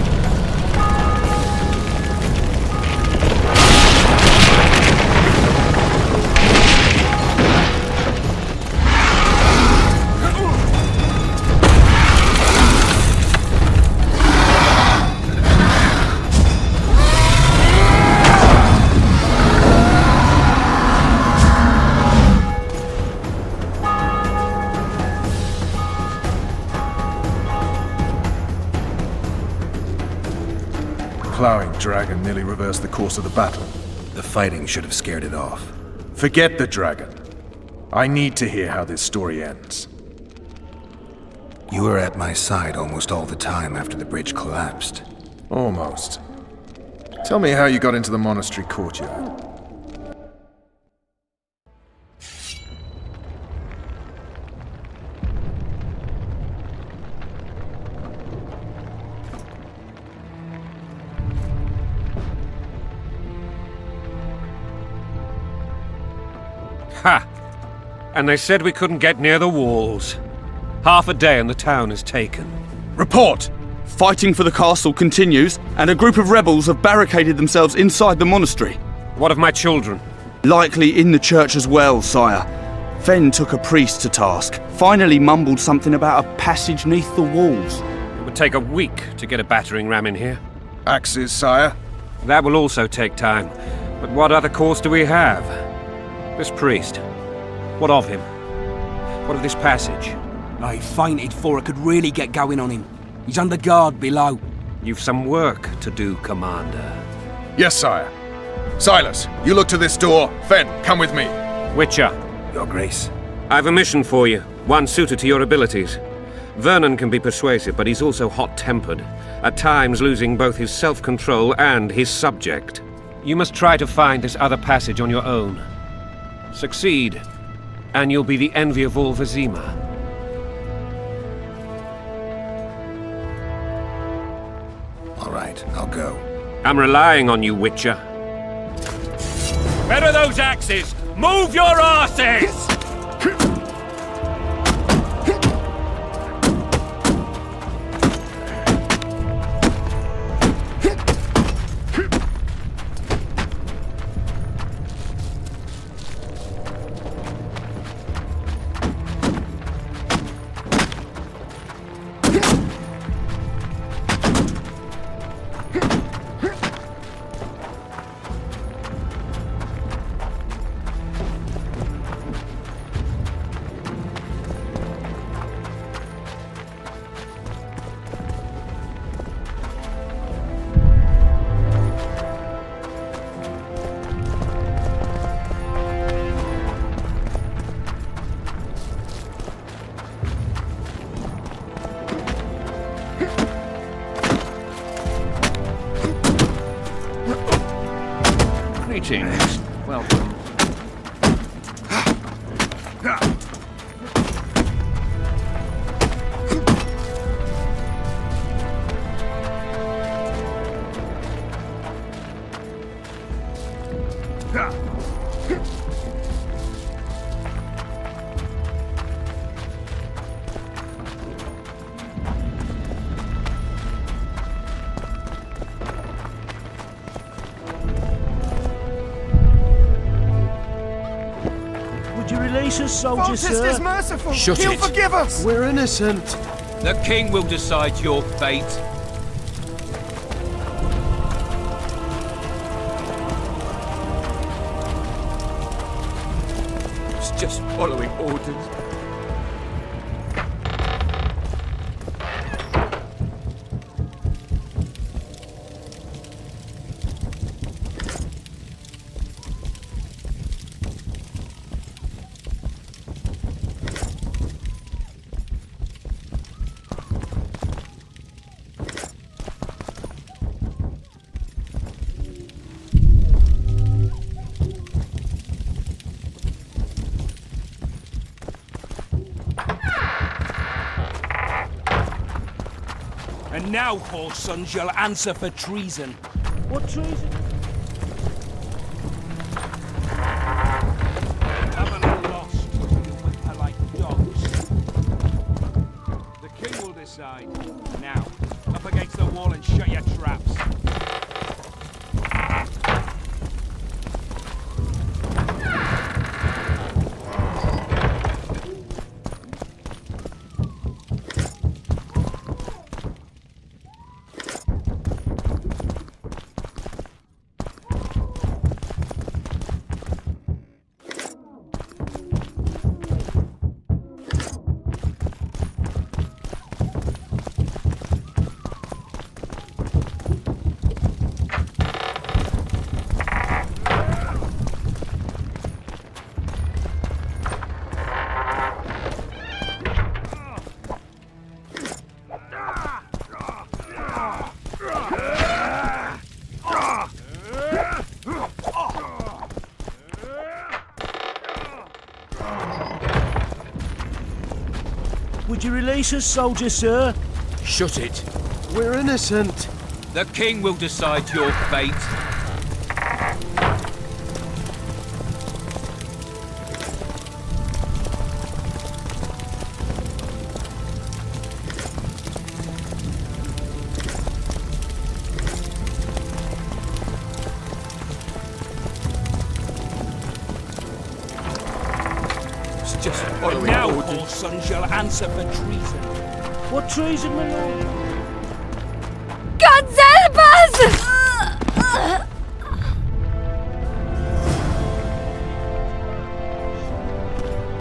Plowing dragon nearly reversed the course of the battle. The fighting should have scared it off. Forget the dragon. I need to hear how this story ends. You were at my side almost all the time after the bridge collapsed. Almost. Tell me how you got into the monastery courtyard. Ha! And they said we couldn't get near the walls. Half a day and the town is taken. Report! Fighting for the castle continues, and a group of rebels have barricaded themselves inside the monastery. What of my children? Likely in the church as well, sire. Fen took a priest to task, finally mumbled something about a passage neath the walls. It would take a week to get a battering ram in here. Axes, sire? That will also take time. But what other course do we have? This priest. What of him? What of this passage? I fainted before I could really get going on him. He's under guard below. You've some work to do, Commander. Yes, sire. Silas, you look to this door. Fen, come with me. Witcher. Your Grace. I've a mission for you, one suited to your abilities. Vernon can be persuasive, but he's also hot-tempered, at times losing both his self-control and his subject. You must try to find this other passage on your own. Succeed, and you'll be the envy of all Vizima. All right, I'll go. I'm relying on you, Witcher. Where are those axes? Move your asses! Greetings. Welcome. Soldier, sir. Is merciful. Shut He'll it. forgive us. We're innocent. The king will decide your fate. It's just following orders. And now, whoresons, you'll answer for treason. What treason? Would you release us, soldier, sir? Shut it. We're innocent. The king will decide your fate. Just following Now, orders. poor son shall answer for treason. What treason, my lord? God help us!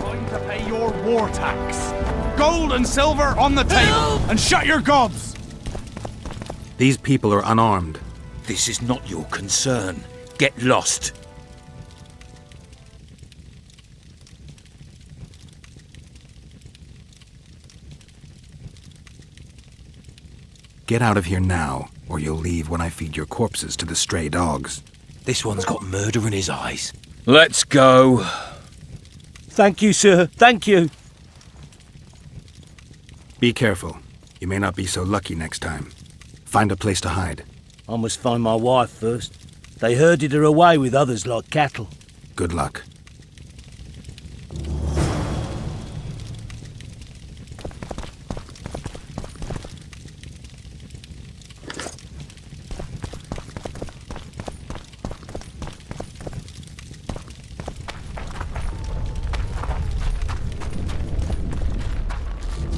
Time to pay your war tax. Gold and silver on the table, and shut your gobs! These people are unarmed. This is not your concern. Get lost. Get out of here now, or you'll leave when I feed your corpses to the stray dogs. This one's got murder in his eyes. Let's go. Thank you, sir. Thank you. Be careful. You may not be so lucky next time. Find a place to hide. I must find my wife first. They herded her away with others like cattle. Good luck.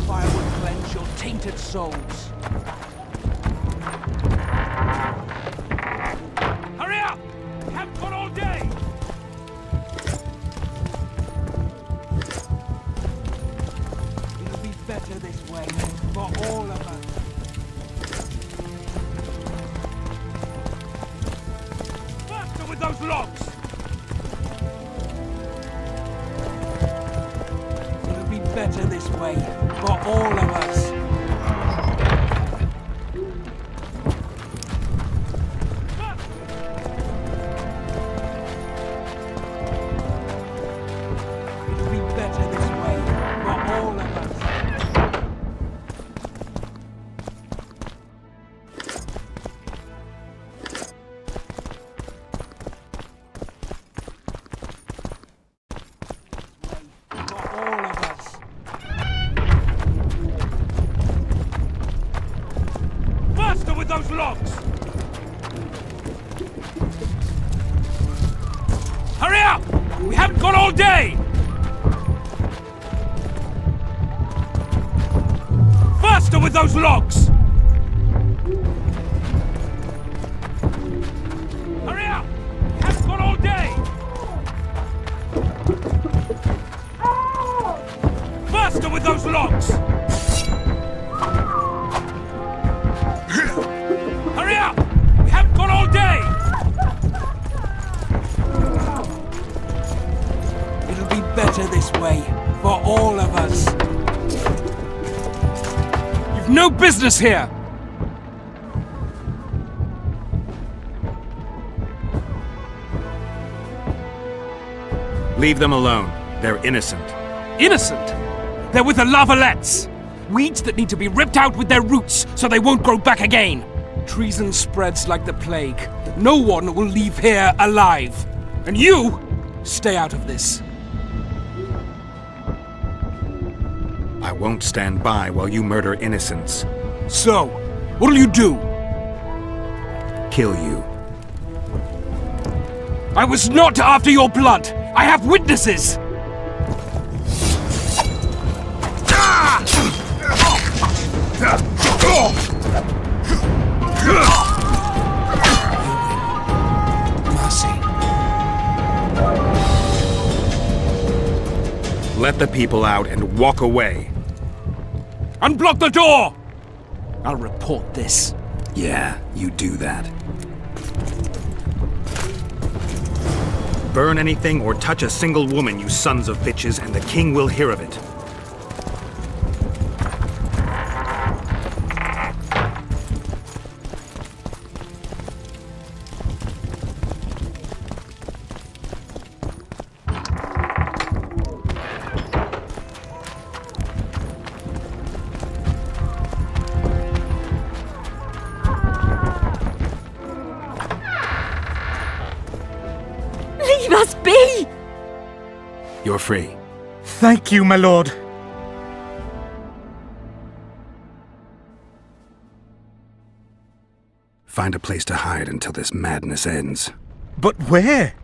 Fire will cleanse your tainted souls. Hurry up! We haven't got all day! It'll be better this way for all of us. Faster with those logs! It'll be better this way for all of us. It'll be better this way for all of us. For all of us. Faster with those logs! Hurry up! We haven't got all day! Faster with those logs! Hurry up! We haven't got all day! Faster with those logs! Hurry up! We haven't got all day! It'll be better this way for all of us. You've no business here! Leave them alone. They're innocent. Innocent! They're with the Lavalettes! Weeds that need to be ripped out with their roots so they won't grow back again! Treason spreads like the plague. No one will leave here alive. And you, stay out of this. I won't stand by while you murder innocents. So, what'll you do? Kill you. I was not after your blood! I have witnesses! Let the people out and walk away. Unblock the door! I'll report this. Yeah, you do that. Burn anything or touch a single woman, you sons of bitches, and the king will hear of it. must be! You're free. Thank you, my lord. Find a place to hide until this madness ends. But where?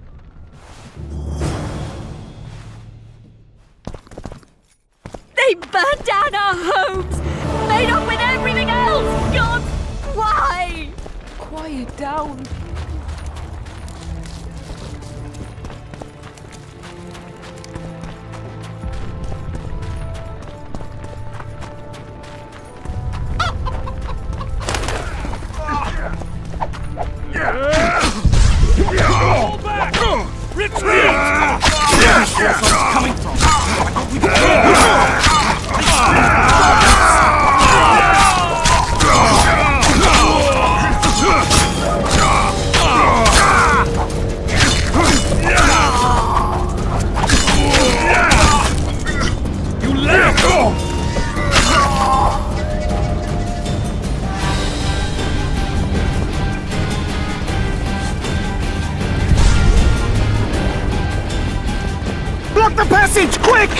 They burned down our homes! Made off with everything else! God, why? Quiet down. Fall back! Retreat! Where is this coming from? I thought we'd You left! Block the passage, quick!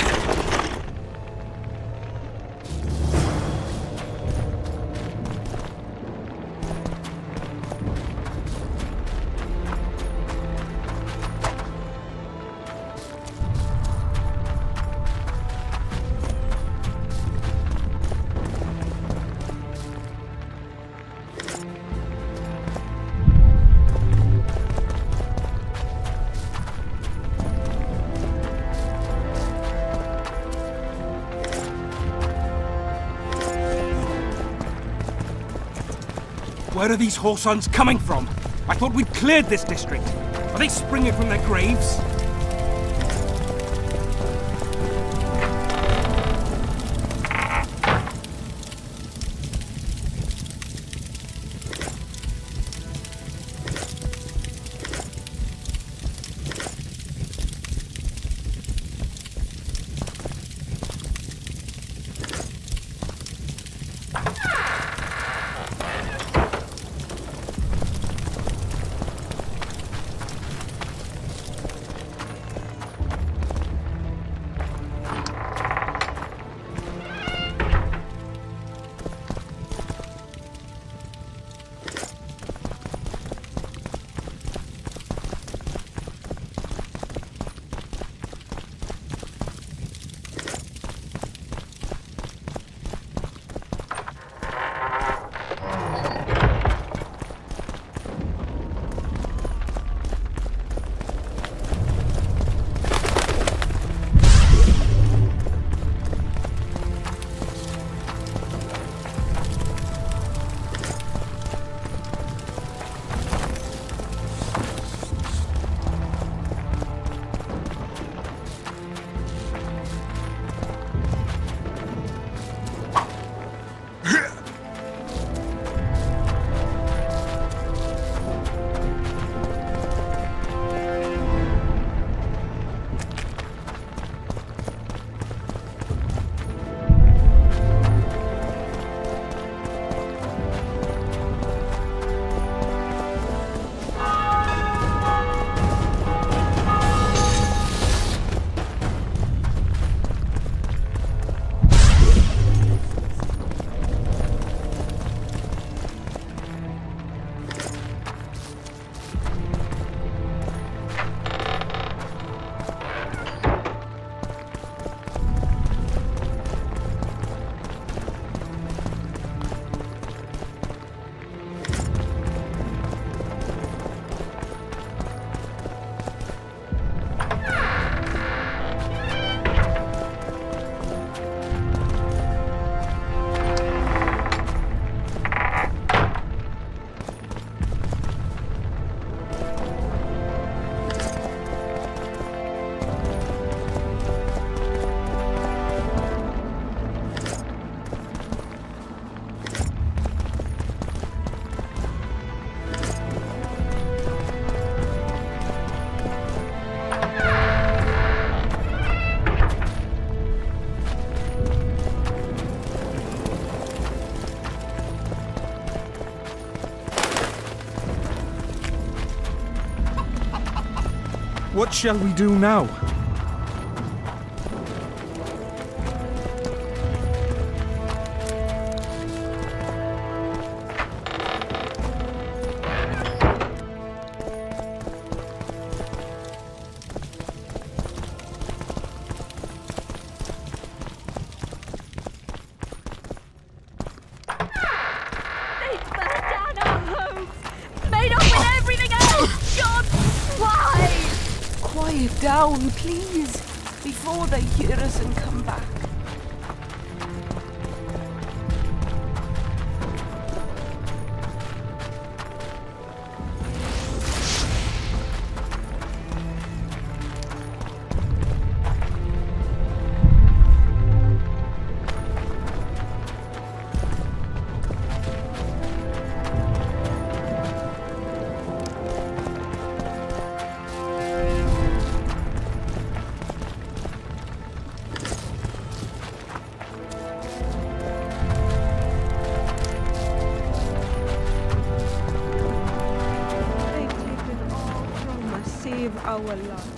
Where are these whoresons coming from? I thought we'd cleared this district. Are they springing from their graves? What shall we do now? Quiet down, please, before they hear us and come back. Save our lives.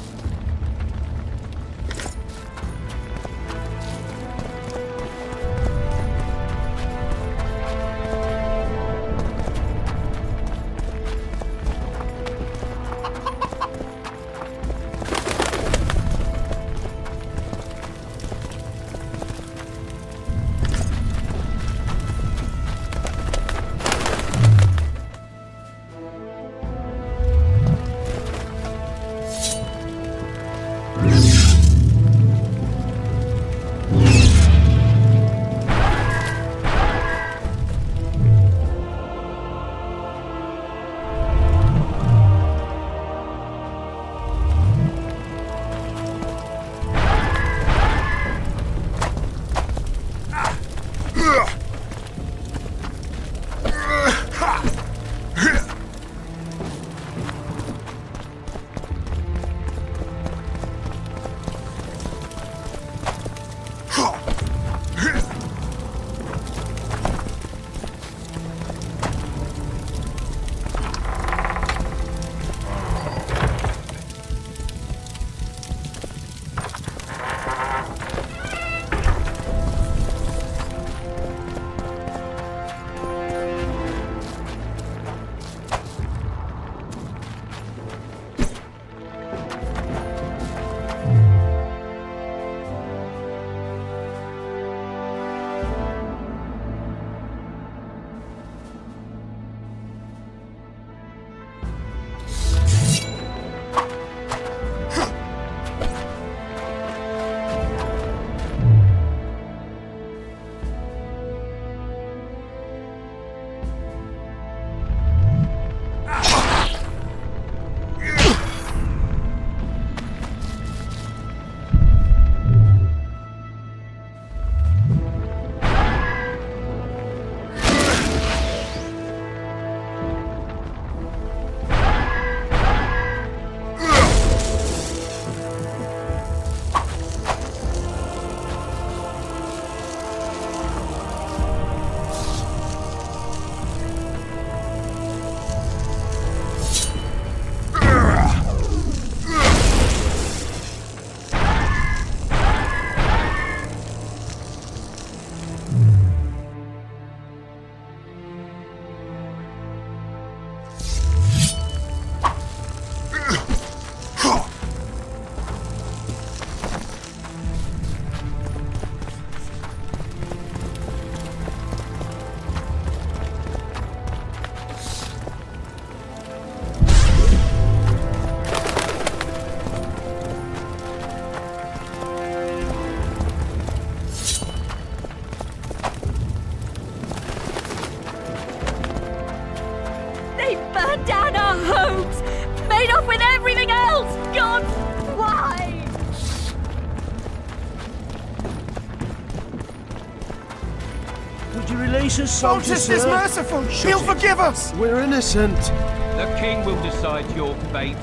Solstice is merciful! He'll forgive us! We're innocent! The king will decide your fate.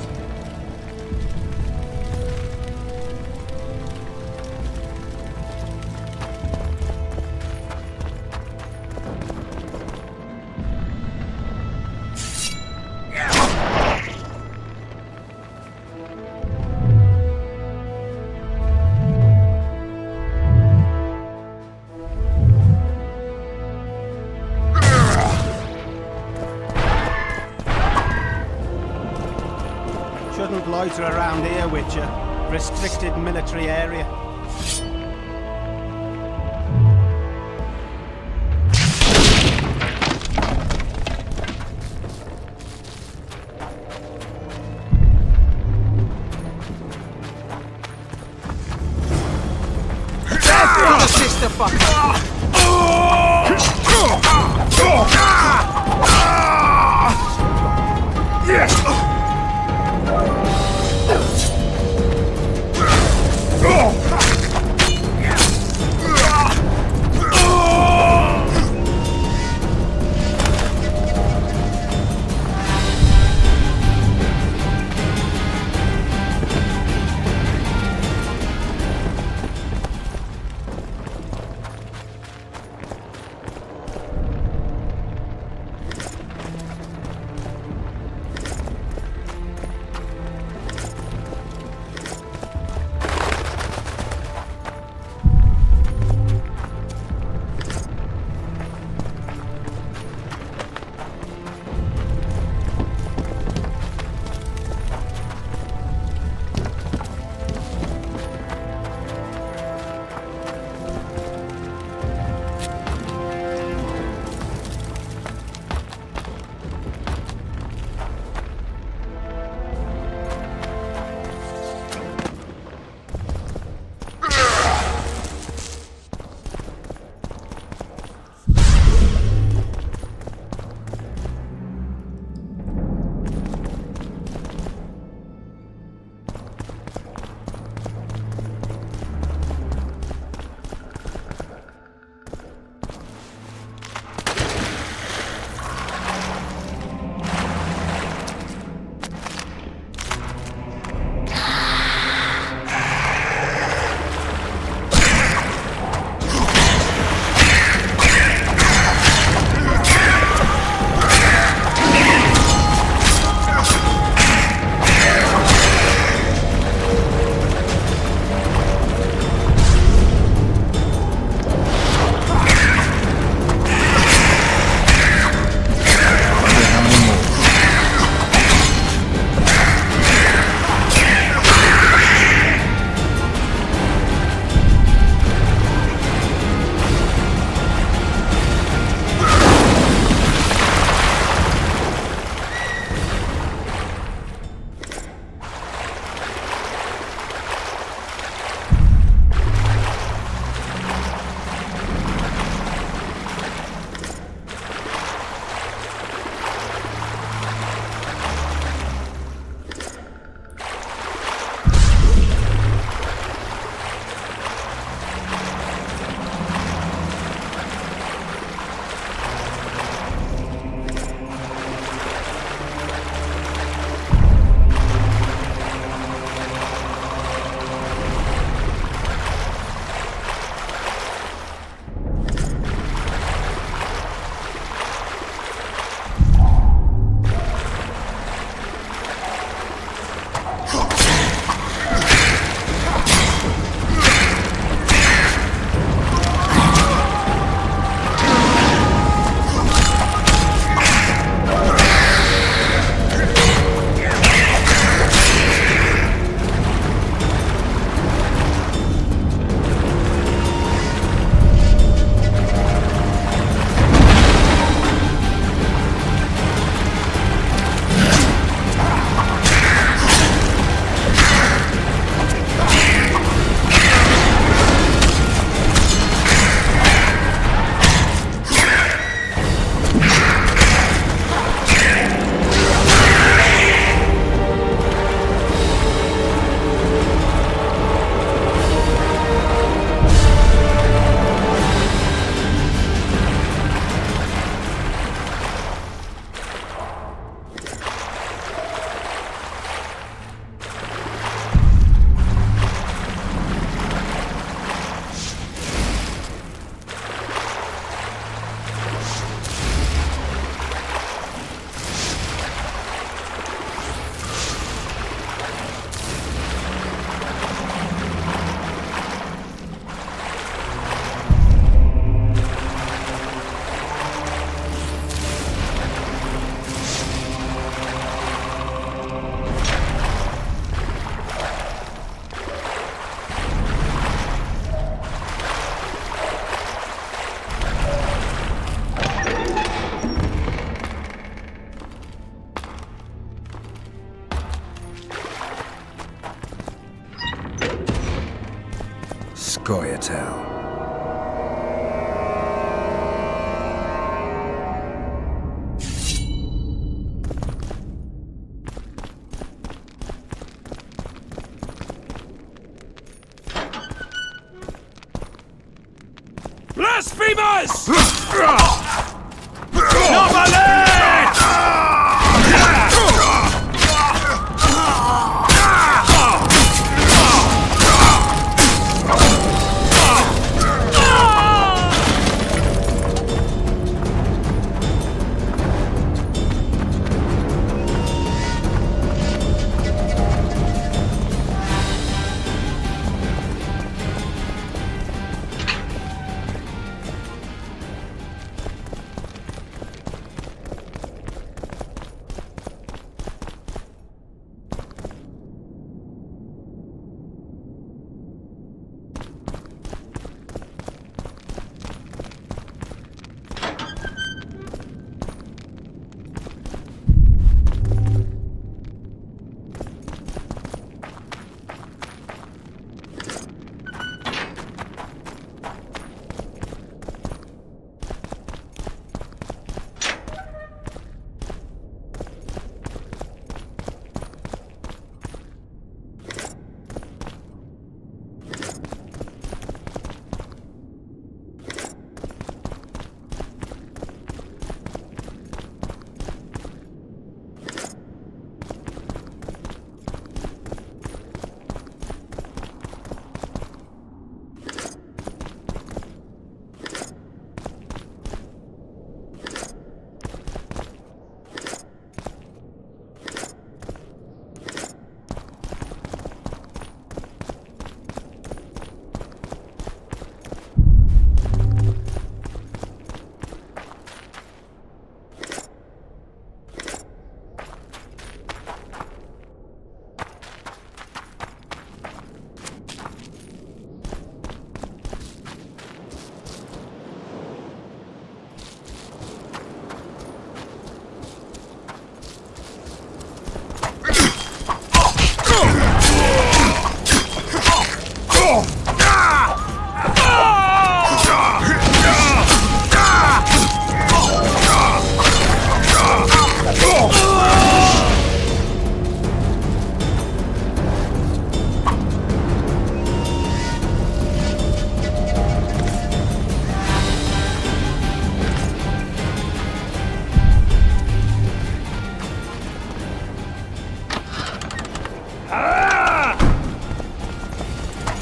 Shouldn't loiter around here, Witcher. Restricted military area. Sister fucker! Goyatel. Blasphemers!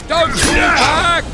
Don't pull back!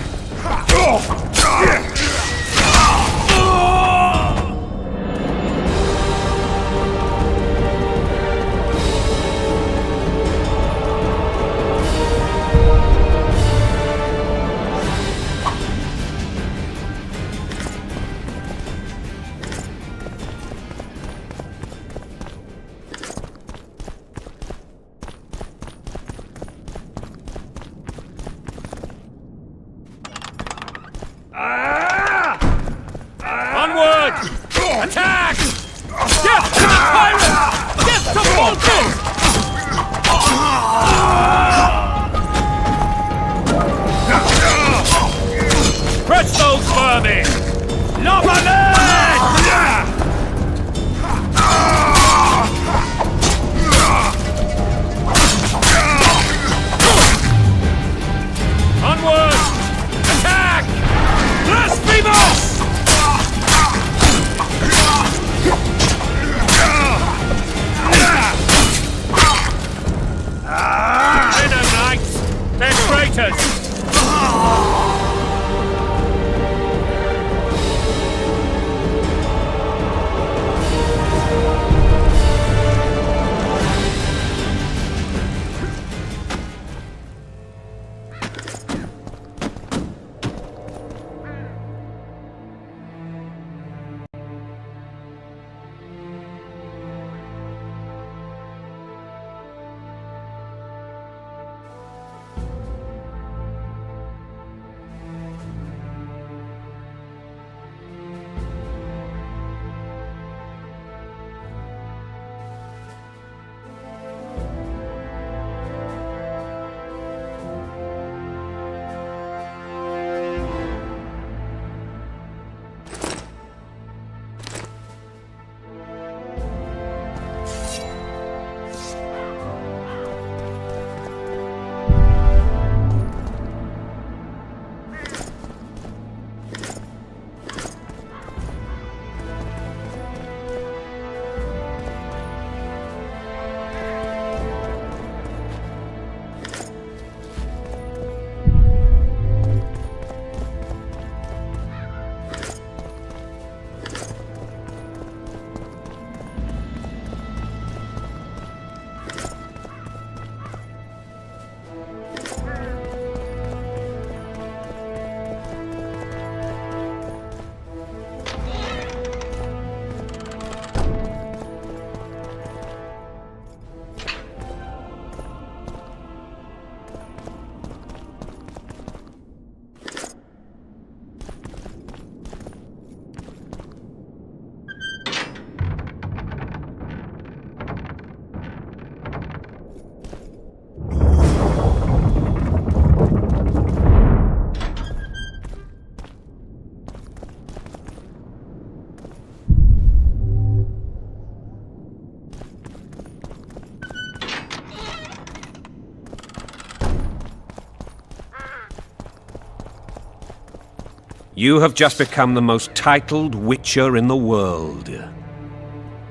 You have just become the most titled Witcher in the world.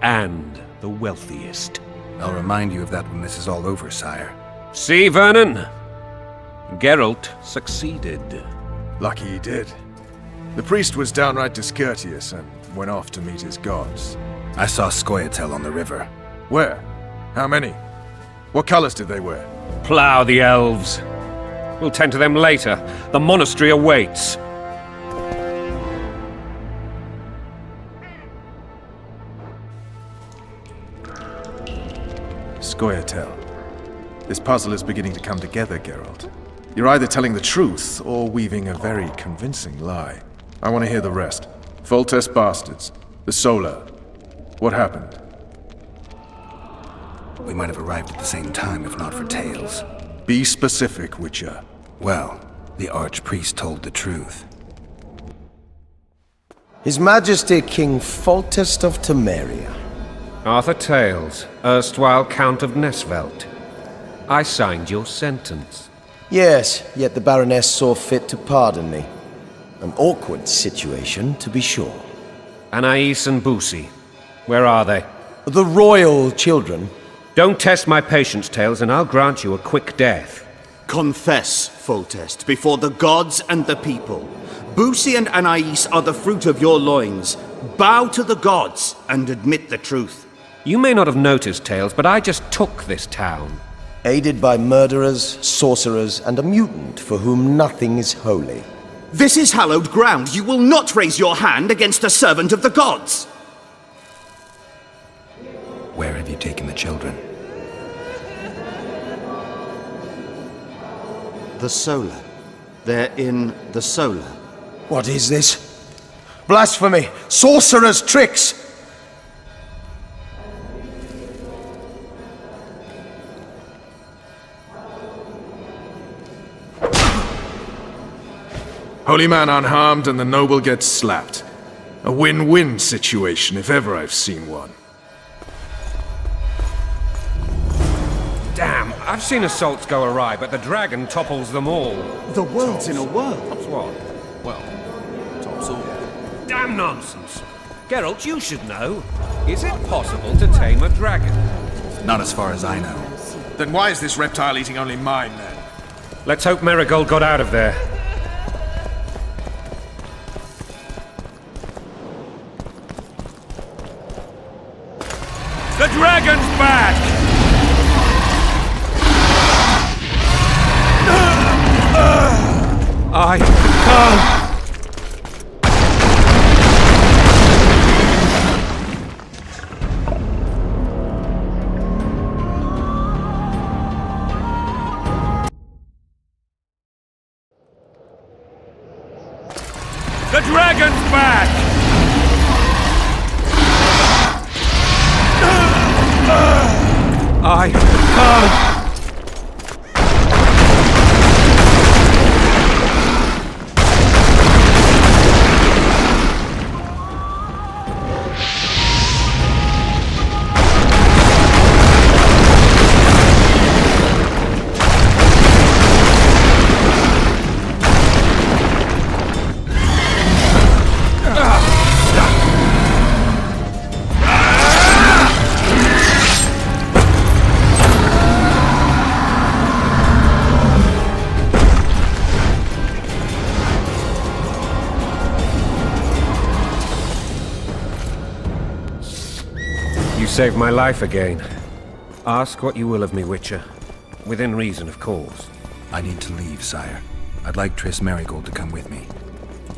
And the wealthiest. I'll remind you of that when this is all over, sire. See, Vernon? Geralt succeeded. Lucky he did. The priest was downright discourteous and went off to meet his gods. I saw Scoia'tael on the river. Where? How many? What colors did they wear? Plough the elves. We'll tend to them later. The monastery awaits. Scoia'tael. This puzzle is beginning to come together, Geralt. You're either telling the truth or weaving a very convincing lie. I want to hear the rest. Foltest bastards. The Solar. What happened? We might have arrived at the same time if not for tales. Be specific, Witcher. Well, the Archpriest told the truth. His Majesty King Foltest of Temeria. Arthur Tales, erstwhile Count of Nesvelt. I signed your sentence. Yes, yet the Baroness saw fit to pardon me. An awkward situation, to be sure. Anais and Boussy, where are they? The royal children. Don't test my patience, Tales, and I'll grant you a quick death. Confess, Foltest, before the gods and the people. Boussy and Anais are the fruit of your loins. Bow to the gods and admit the truth. You may not have noticed, Tales, but I just took this town. Aided by murderers, sorcerers, and a mutant for whom nothing is holy. This is hallowed ground. You will not raise your hand against a servant of the gods. Where have you taken the children? The Solar. They're in the Solar. What is this? Blasphemy! Sorcerer's tricks! Holy man unharmed and the noble gets slapped. A win-win situation, if ever I've seen one. Damn, I've seen assaults go awry, but the dragon topples them all. The world's in a whirl. Tops what? Well, tops all. Damn nonsense. Geralt, you should know. Is it possible to tame a dragon? Not as far as I know. Then why is this reptile eating only mine, then? Let's hope Marigold got out of there. The dragon's back! I can't! The dragon's back! I can't! You saved my life again. Ask what you will of me, Witcher. Within reason, of course. I need to leave, sire. I'd like Triss Marigold to come with me.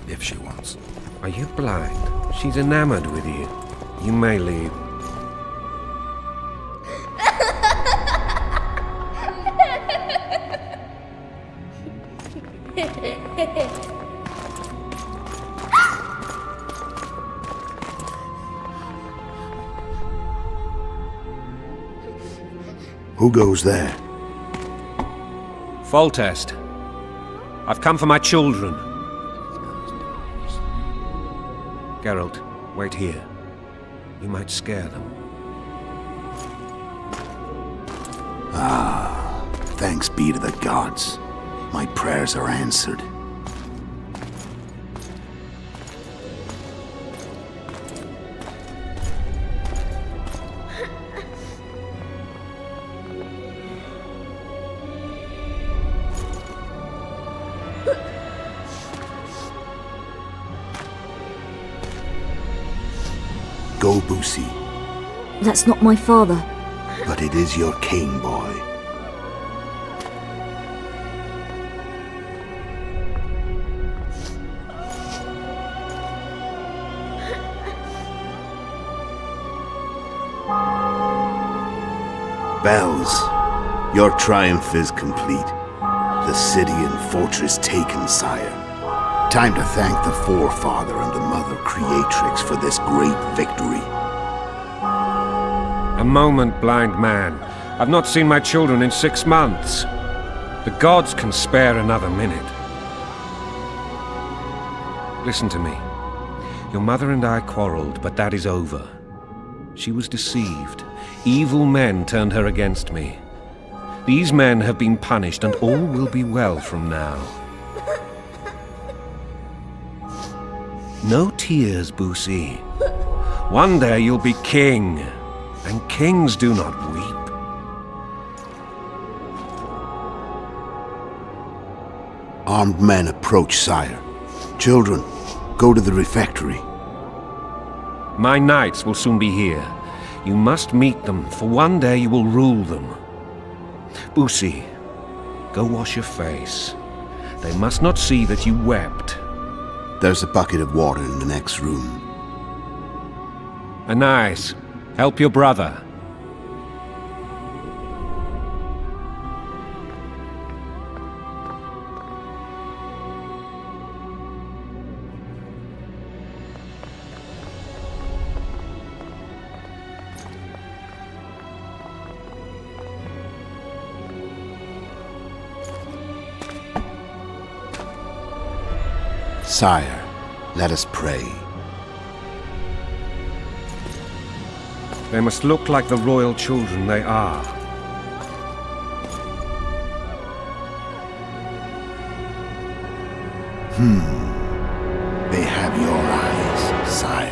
If she wants. Are you blind? She's enamored with you. You may leave. Who goes there? Foltest. I've come for my children. Geralt, wait here. You might scare them. Ah, thanks be to the gods. My prayers are answered. Boosie. That's not my father. But it is your king, boy. Bells, your triumph is complete. The city and fortress taken, sire. Time to thank the Forefather and the Mother Creatrix for this great victory. A moment, blind man. I've not seen my children in 6 months. The gods can spare another minute. Listen to me. Your mother and I quarreled, but that is over. She was deceived. Evil men turned her against me. These men have been punished, and all will be well from now. No tears, Boosie. One day you'll be king, and kings do not weep. Armed men approach, sire. Children, go to the refectory. My knights will soon be here. You must meet them, for one day you will rule them. Boosie, go wash your face. They must not see that you wept. There's a bucket of water in the next room. Anais, help your brother. Sire, let us pray. They must look like the royal children they are. They have your eyes, sire.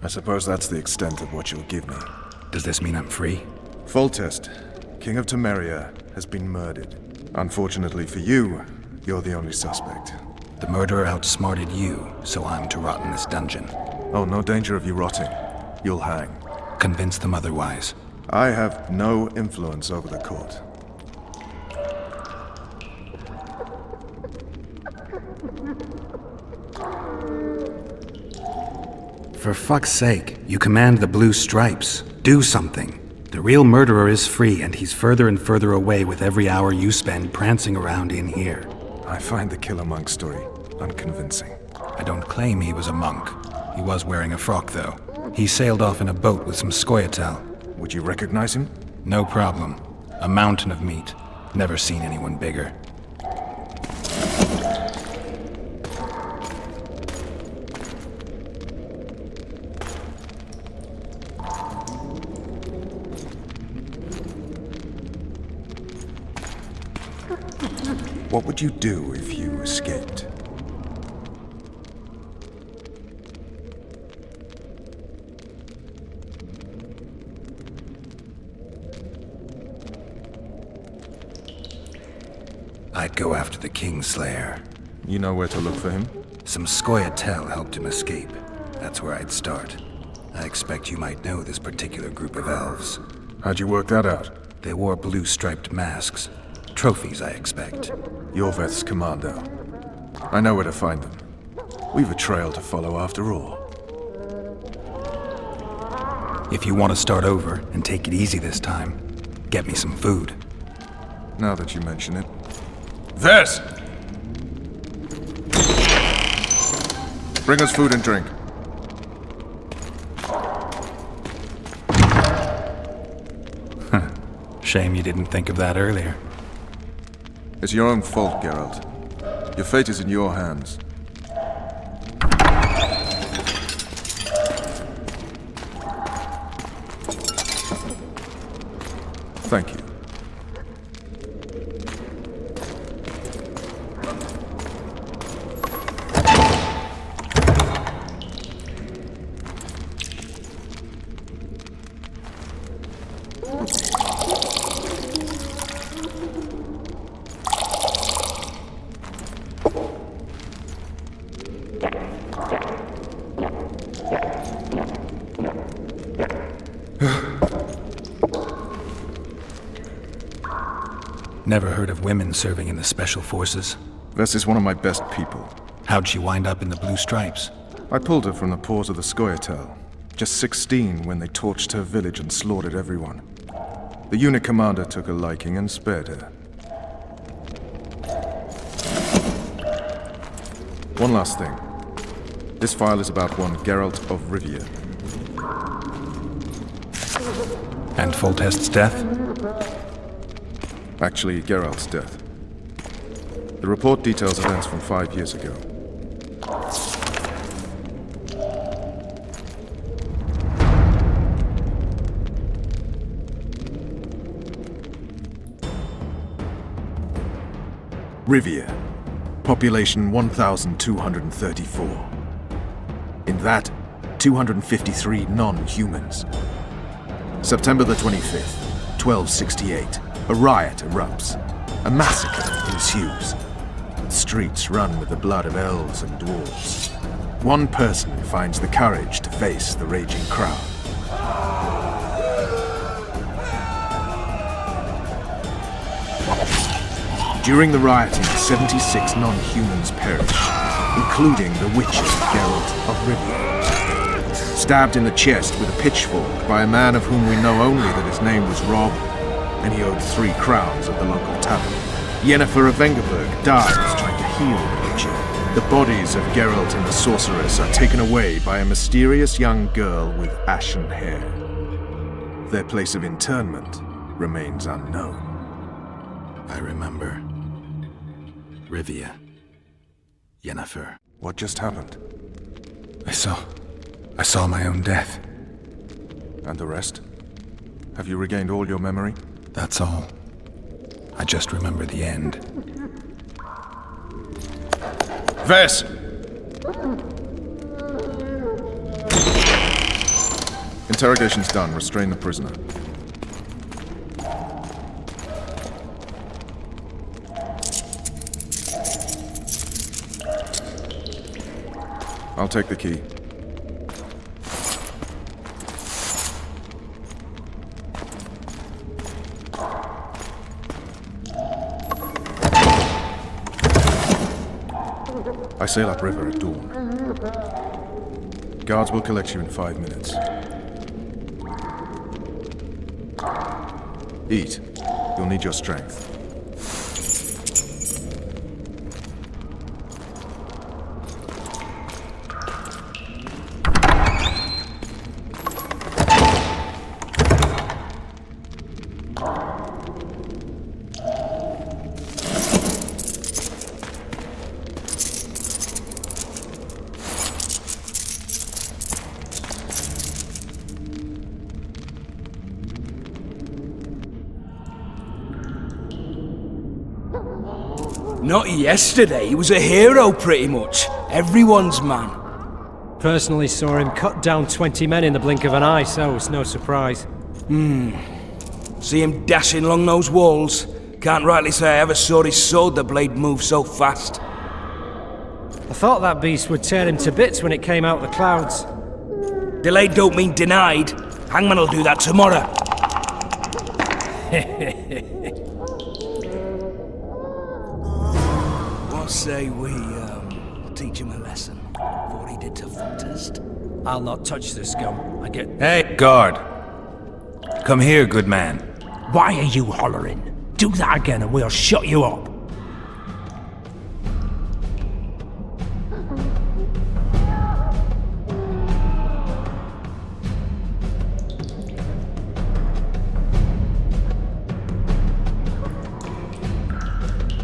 I suppose that's the extent of what you'll give me. Does this mean I'm free? Foltest, King of Temeria, has been murdered. Unfortunately for you, you're the only suspect. The murderer outsmarted you, so I'm to rot in this dungeon. Oh, no danger of you rotting. You'll hang. Convince them otherwise. I have no influence over the court. For fuck's sake, you command the blue stripes. Do something. The real murderer is free, and he's further and further away with every hour you spend prancing around in here. I find the Killer Monk story unconvincing. I don't claim he was a monk. He was wearing a frock, though. He sailed off in a boat with some Scoia'tael. Would you recognize him? No problem. A mountain of meat. Never seen anyone bigger. What would you do if you escaped? I'd go after the Kingslayer. You know where to look for him? Some Scoia'tael helped him escape. That's where I'd start. I expect you might know this particular group of elves. How'd you work that out? They wore blue-striped masks. Trophies, I expect. Yorveth's commando. I know where to find them. We've a trail to follow after all. If you want to start over and take it easy this time, get me some food. Now that you mention it. Ves! Bring us food and drink. Shame you didn't think of that earlier. It's your own fault, Geralt. Your fate is in your hands. Thank you. Never heard of women serving in the Special Forces. Ves is one of my best people. How'd she wind up in the Blue Stripes? I pulled her from the paws of the Scoia'tael. Just 16 when they torched her village and slaughtered everyone. The unit commander took a liking and spared her. One last thing. This file is about one Geralt of Rivia. And Foltest's death? Actually, Geralt's death. The report details events from 5 years ago. Rivia. Population 1,234. In that, 253 non-humans. September the 25th, 1268. A riot erupts. A massacre ensues. Streets run with the blood of elves and dwarves. One person finds the courage to face the raging crowd. During the rioting, 76 non-humans perish, including the Witcher Geralt of Rivia. Stabbed in the chest with a pitchfork by a man of whom we know only that his name was Rob, and he owed 3 crowns at the local tavern. Yennefer of Vengerberg dies trying to heal the Witcher. The bodies of Geralt and the sorceress are taken away by a mysterious young girl with ashen hair. Their place of internment remains unknown. I remember. Rivia. Yennefer. What just happened? I saw my own death. And the rest? Have you regained all your memory? That's all. I just remember the end. Ves! Interrogation's done. Restrain the prisoner. I'll take the key. I sail upriver at dawn. Guards will collect you in 5 minutes. Eat. You'll need your strength. Not yesterday, he was a hero pretty much. Everyone's man. Personally saw him cut down 20 men in the blink of an eye, so it's no surprise. See him dashing along those walls. Can't rightly say I ever saw his sword the blade move so fast. I thought that beast would tear him to bits when it came out of the clouds. Delayed don't mean denied. Hangman will do that tomorrow. What say we, teach him a lesson for what he did to Foltest? I'll not touch this scum. I get... Hey, guard. Come here, good man. Why are you hollering? Do that again and we'll shut you up.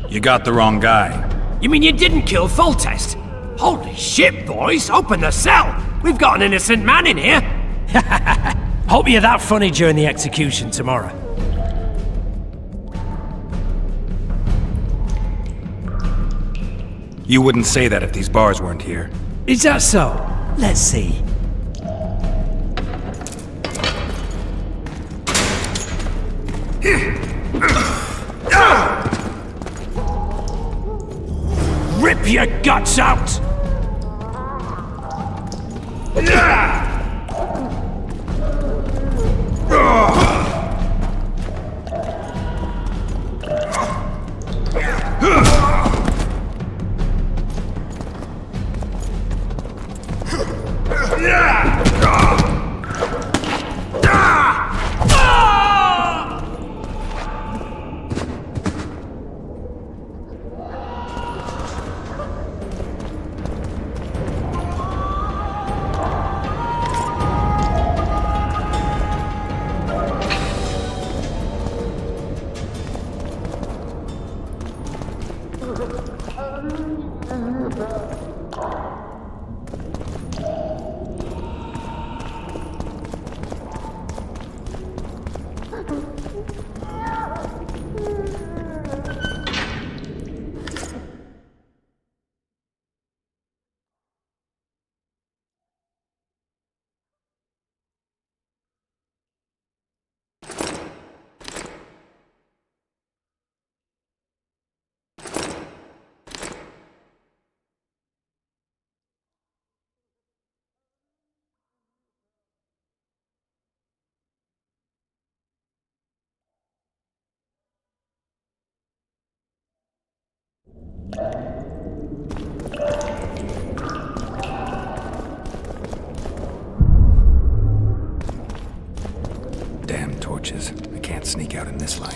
You got the wrong guy. You mean you didn't kill Foltest? Holy shit, boys! Open the cell! We've got an innocent man in here! Hope you're that funny during the execution tomorrow. You wouldn't say that if these bars weren't here. Is that so? Let's see. Rip your guts out! Damn torches. I can't sneak out in this light.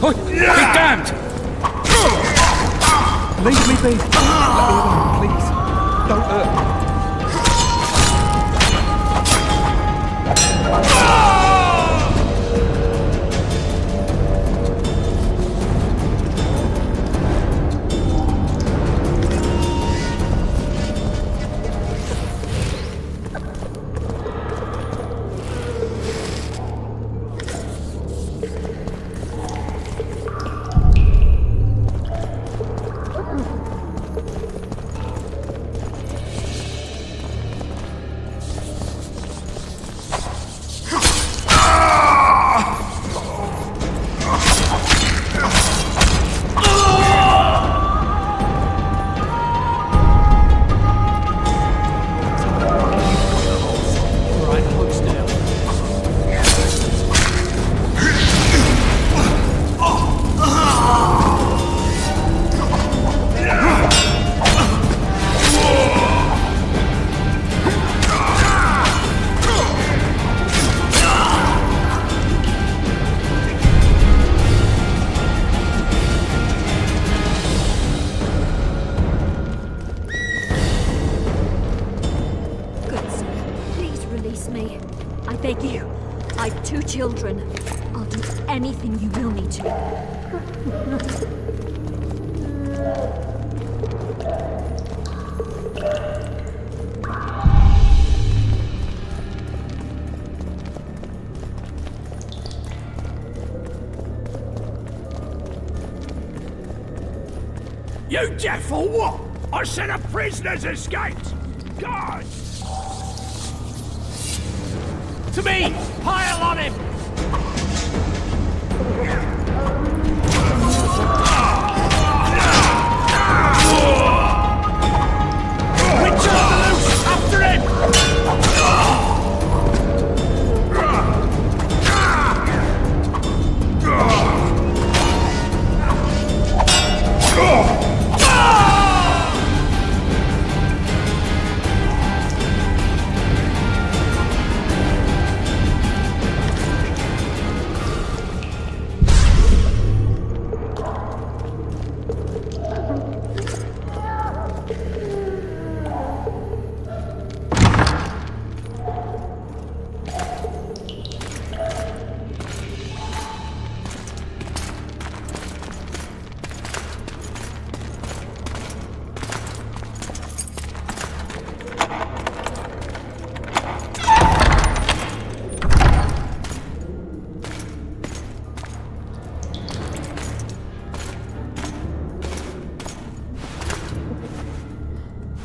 Oh, be damned! Leave me be. Let me alone, please. Don't hurt me. beg you. I've 2 children. I'll do anything you will me to. You deaf or what? I said a prisoner's escaped! God! To me! Pile on him! Witcher on the loose! After him!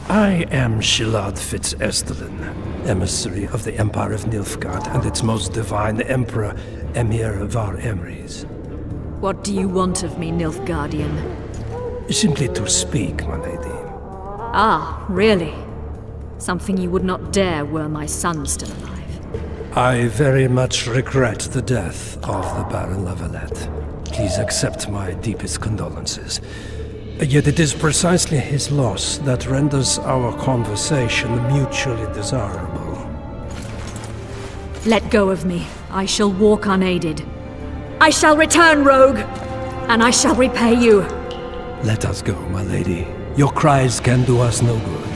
I am Shilad Fitz-Estelin, emissary of the Empire of Nilfgaard and its most divine Emperor, Emir Var Emrys. What do you want of me, Nilfgaardian? Simply to speak, my lady. Ah, really? Something you would not dare were my son still alive. I very much regret the death of the Baron Lavalette. Please accept my deepest condolences. Yet it is precisely his loss that renders our conversation mutually desirable. Let go of me. I shall walk unaided. I shall return, rogue! And I shall repay you. Let us go, my lady. Your cries can do us no good.